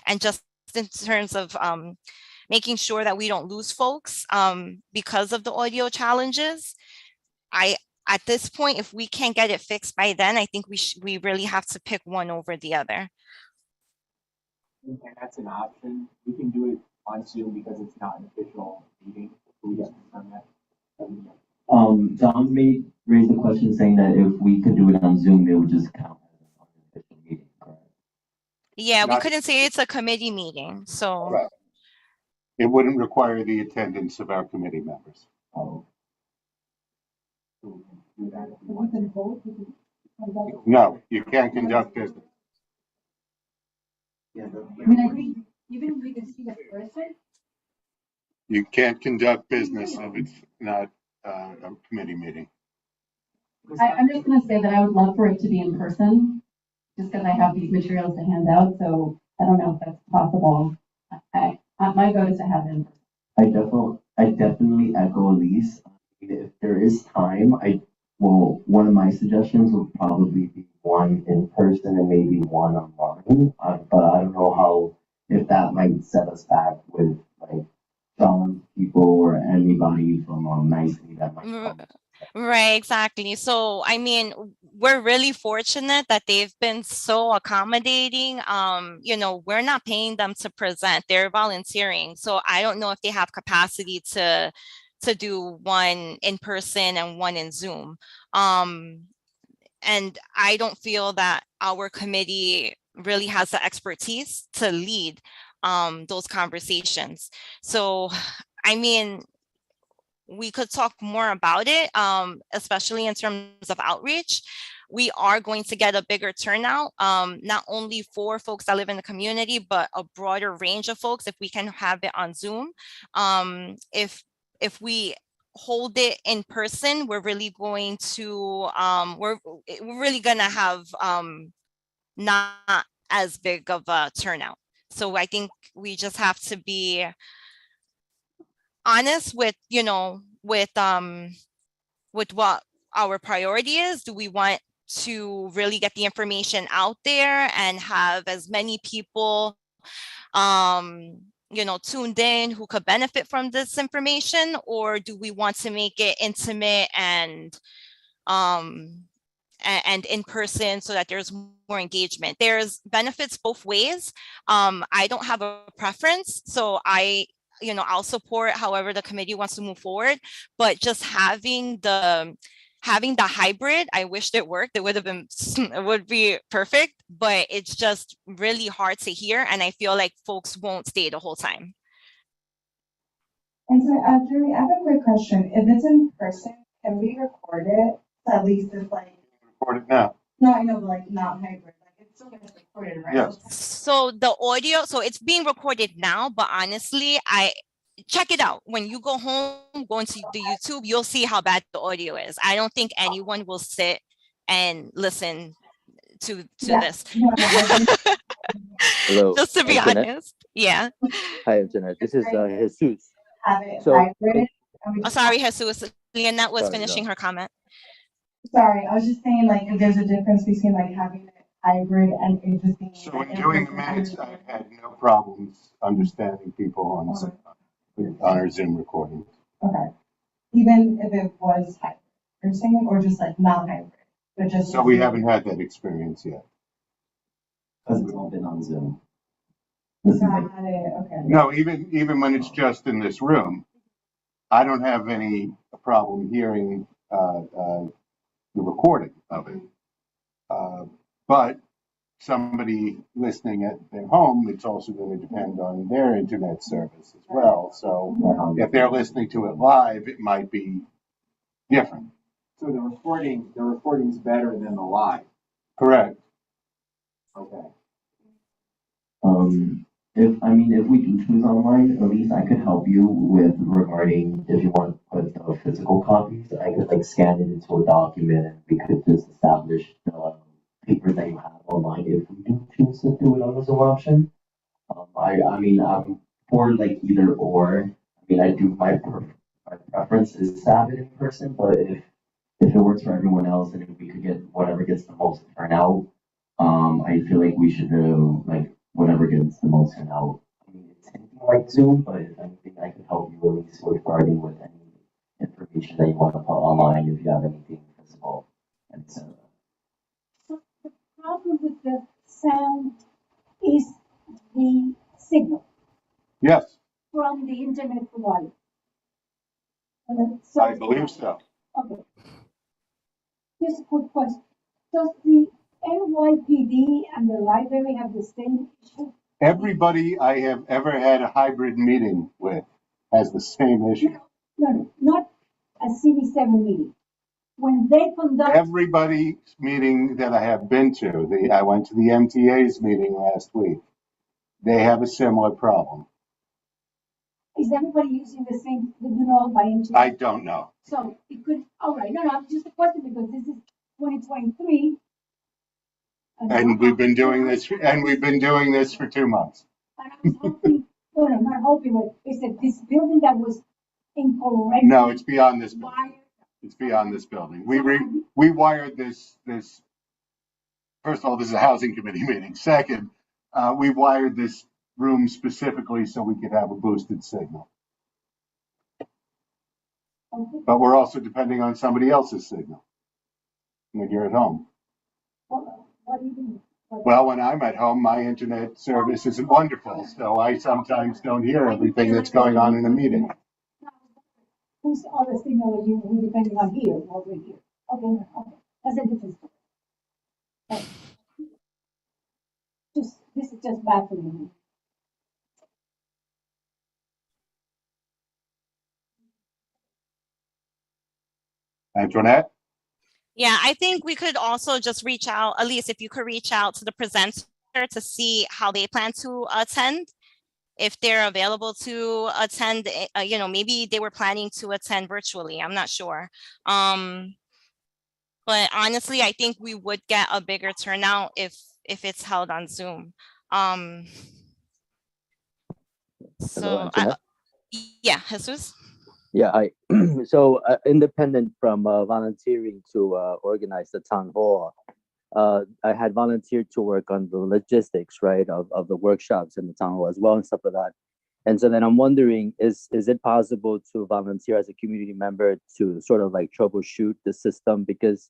and just in terms of making sure that we don't lose folks because of the audio challenges. At this point, if we can't get it fixed by then, I think we really have to pick one over the other. And that's an option. We can do it on Zoom because it's not an official meeting. We just confirm that. Don raised a question saying that if we could do it on Zoom, it would just count as an unofficial meeting, correct? Yeah, we couldn't say it's a committee meeting, so. Right. It wouldn't require the attendance of our committee members. Oh. No, you can't conduct business. I mean, I think even if we can see the person. You can't conduct business if it's not a committee meeting. I'm just going to say that I would love for it to be in person, just because I have these materials to hand out. So I don't know if that's possible. My vote is to have it in person. I definitely echo Elise. If there is time, one of my suggestions would probably be one in person and maybe one online. But I don't know if that might set us back with like some people or anybody from Nicely that might come. Right, exactly. So, I mean, we're really fortunate that they've been so accommodating. We're not paying them to present, they're volunteering. So I don't know if they have capacity to do one in person and one in Zoom. And I don't feel that our committee really has the expertise to lead those conversations. So, I mean, we could talk more about it, especially in terms of outreach. We are going to get a bigger turnout, not only for folks that live in the community, but a broader range of folks if we can have it on Zoom. If we hold it in person, we're really going to we're really gonna have not as big of a turnout. So I think we just have to be honest with with what our priority is. Do we want to really get the information out there and have as many people tuned in who could benefit from this information, or do we want to make it intimate and in person so that there's more engagement? There's benefits both ways. I don't have a preference, so I'll support however the committee wants to move forward, but just having the hybrid, I wished it worked. It would be perfect, but it's just really hard to hear. And I feel like folks won't stay the whole time. And so, Julie, I have a quick question. If it's in person, can we record it? So at least it's like. Record it now. No, I know, but like not hybrid. Like it still gets recorded, right? Yes. So the audio, so it's being recorded now, but honestly, check it out. When you go home, go into the YouTube, you'll see how bad the audio is. I don't think anyone will sit and listen to this. Hello. Just to be Antoinette. honest. Yeah. Hi, Antoinette. This is Jesus. Have it So, hybrid. Oh, sorry, Jesus. Leonette was Sorry, finishing no. her comment. Sorry, I was just saying like if there's a difference between like having it hybrid and it just being. So in doing the minutes, I've had no problems understanding people on our Zoom recording. Okay. Even if it was hybrid, you're saying, or just like non-hybrid, but just. So we haven't had that experience yet. Because it's all been on Zoom. Got it, okay. No, even when it's just in this room, I don't have any problem hearing the recording of it. But somebody listening at their home, it's also going to depend on their internet service as well. So if they're listening to it live, it might be different. So the recording's better than the live. Correct. Okay. If we do choose online, at least I could help you with regarding if you want to put the physical copies. I could like scan it into a document and we could just establish the papers that you have online if we do choose to do it on the Zoom option. I'm for like either or. I do my preference is to have it in person, but if it works for everyone else and if we could get whatever gets the most turnout, I feel like we should do like whatever gets the most turnout. It's anything like Zoom, but if anything, I can help you at least regarding with any information that you want to put online if you have anything physical, etc. So the problem with the sound is the signal Yes, from the internet provider. I believe so. Okay. Just a quick question. Does the NYPD and the library have the same issue? Everybody I have ever had a hybrid meeting with has the same issue. No, not a CB7 meeting. When they conduct. Everybody's meeting that I have been to, I went to the MTA's meeting last week. They have a similar problem. Is everybody using the same, by MTA? I don't know. So it could, all right, no, just a question because this is 2023. And we've been doing this for 2 months. And I was hoping, no, not hoping, but is that this building that was incorrect? No, it's beyond this building. It's beyond this building. We wired this. First of all, this is a housing committee meeting. Second, we wired this room specifically so we could have a boosted signal. Okay. But we're also depending on somebody else's signal. when you're at home? What do you mean? Well, when I'm at home, my internet service isn't wonderful, so I sometimes don't hear everything that's going on in a meeting. Who's other signal you depending on here, over here? Okay, okay, that's a different story. Okay. This is just baffling. Antoinette? Yeah, I think we could also just reach out, at least if you could reach out to the presenter to see how they plan to attend. If they're available to attend, maybe they were planning to attend virtually. I'm not sure. But honestly, I think we would get a bigger turnout if it's held on Zoom. Hello, So Antoinette. yeah, Jesus. Yeah, so independent from volunteering to organize the town hall, I had volunteered to work on the logistics, right, of the workshops in the town hall as well and stuff like that. And so then I'm wondering, is it possible to volunteer as a community member to sort of like troubleshoot the system? Because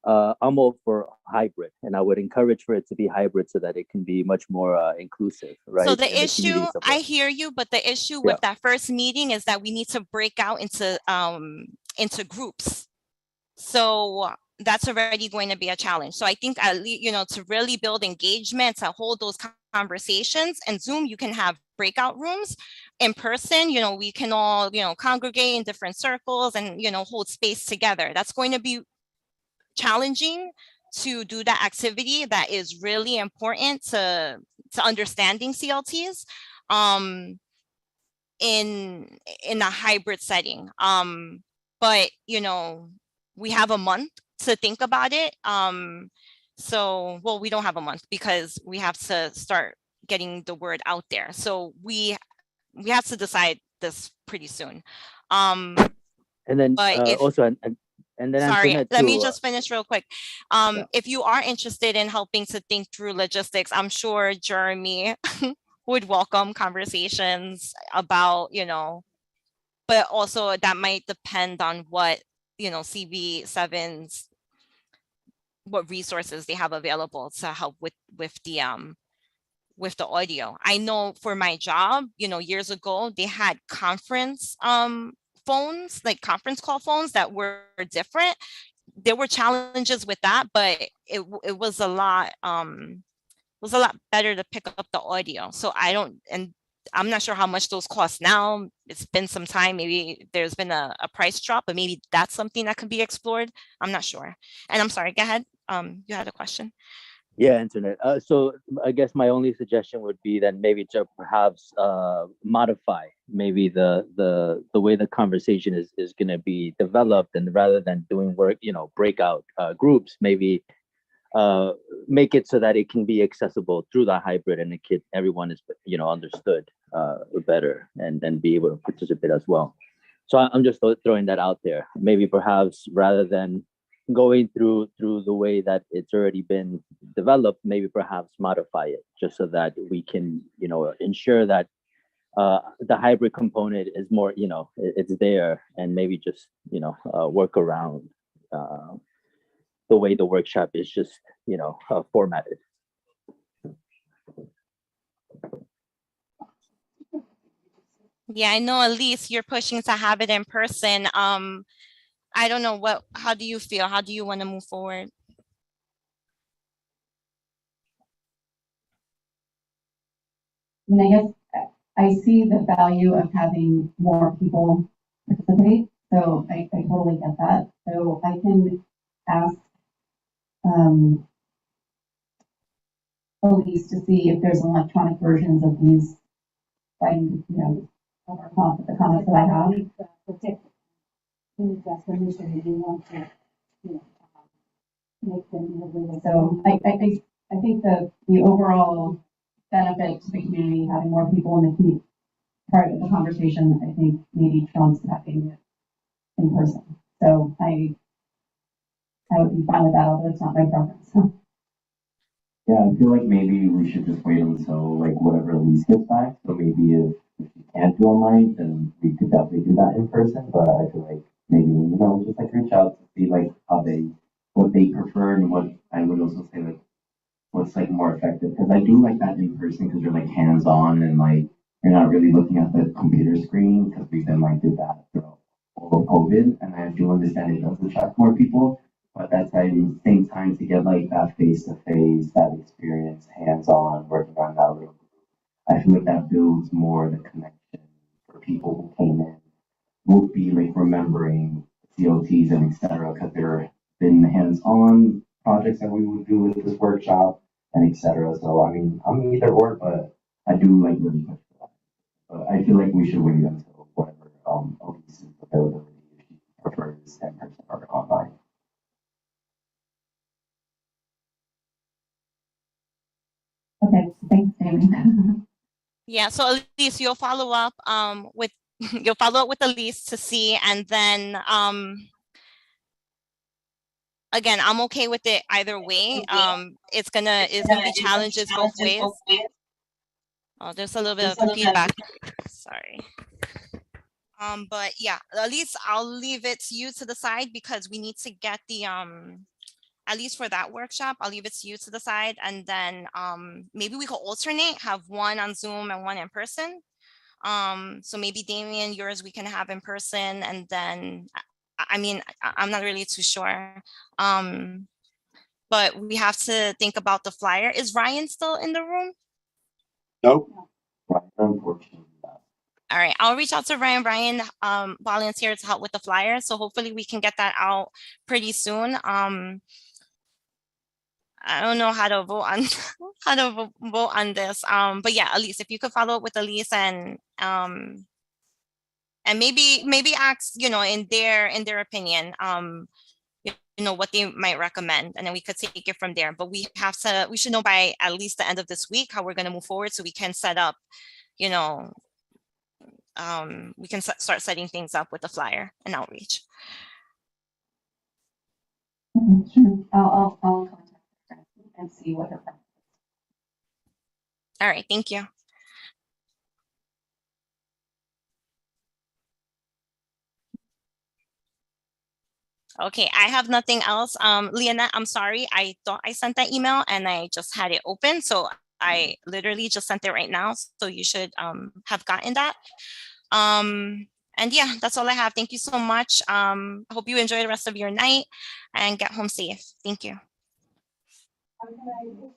I'm all for hybrid, and I would encourage for it to be hybrid so that it can be much more inclusive, right? So the issue, I hear you, but the issue with that first meeting is that we need to break out into groups. So that's already going to be a challenge. So I think at least, to really build engagement, to hold those conversations, and Zoom, you can have breakout rooms. In person, we can all, congregate in different circles and, hold space together. That's going to be challenging to do that activity that is really important to understanding CLTs in a hybrid setting. But we have a month to think about it. So, well, we don't have a month because we have to start getting the word out there. So we have to decide this pretty soon. And then also, and then sorry, Antoinette let me too, just finish real quick. If you are interested in helping to think through logistics, I'm sure Jeremy would welcome conversations about, but also that might depend on what, CB7's, what resources they have available to help with the audio. I know for my job, years ago, they had conference phones, like conference call phones that were different. There were challenges with that, but it was a lot better to pick up the audio. So I'm not sure how much those cost now. It's been some time. Maybe there's been a price drop, but maybe that's something that can be explored. I'm not sure. And I'm sorry, go ahead. You had a question. Yeah, Internet. So I guess my only suggestion would be that maybe to perhaps modify maybe the way the conversation is going to be developed, and rather than doing work, breakout groups, maybe make it so that it can be accessible through the hybrid, and everyone is understood better, and then be able to participate as well. So I'm just throwing that out there. Maybe perhaps rather than going through the way that it's already been developed, maybe perhaps modify it just so that we can ensure that the hybrid component is more it's there, and maybe just work around the way the workshop is just formatted. Yeah, I know, Elise, you're pushing to have it in person. I don't know, how do you feel? How do you want to move forward? I guess I see the value of having more people participate. So I totally get that. So I can ask Elise to see if there's electronic versions of these, of the comments that I have. So I think the overall benefit to the community, having more people in the community part of the conversation, I think maybe trumps having it in person. So I would be fine with that, although it's not my preference. Yeah, I feel like maybe we should just wait until like whatever Elise gets back. So maybe if you can't do online, then we could definitely do that in person. But I feel like maybe just like reach out to see like what they more effective because I do like that in person because you're like hands on and like you're not really looking at the computer screen because we've been like did that throughout all of COVID, and I do understand it does attract more people, but that's at the same time to get like that face to face, that experience, hands on, working on that little. I feel like that builds more the connection for people who came in, will be like remembering COTs and et cetera, because there been hands-on projects that we would do with this workshop and et cetera. So I mean, I'm either or, but I do like really push for that. But I feel like we should wait until whatever Elise's availability, if she prefers in person or online. Okay, thanks, Amy. Yeah, so Elise, you'll follow up with you'll follow up with Elise to see, and then again, I'm okay with it either way. It's gonna be challenges both ways. Oh, there's a little bit of feedback. Sorry. But yeah, at least I'll leave it to you to the side because we need to get the at least for that workshop, I'll leave it to you to the side, and then maybe we could alternate, have one on Zoom and one in person. So maybe Damien, yours we can have in person, and then I mean, I'm not really too sure. But we have to think about the flyer. Is Ryan still in the room? Nope. Right, unfortunately. All right, I'll reach out to Ryan. Ryan volunteered to help with the flyer, so hopefully we can get that out pretty soon. I don't know how to vote on how to vote on this. But yeah, Elise, if you could follow up with Elise and maybe ask, you know, in their opinion, you know, what they might recommend, and then we could take it from there. But we should know by at least the end of this week how we're going to move forward, so we can set up, you know, we can start setting things up with the flyer and outreach. Sure, I'll contact her and see what her preference is. All right, thank you. Okay, I have nothing else. Leonette, I'm sorry. I thought I sent that email and I just had it open. So I literally just sent it right now. So you should have gotten that. And yeah, that's all I have. Thank you so much. I hope you enjoy the rest of your night and get home safe. Thank you. Okay.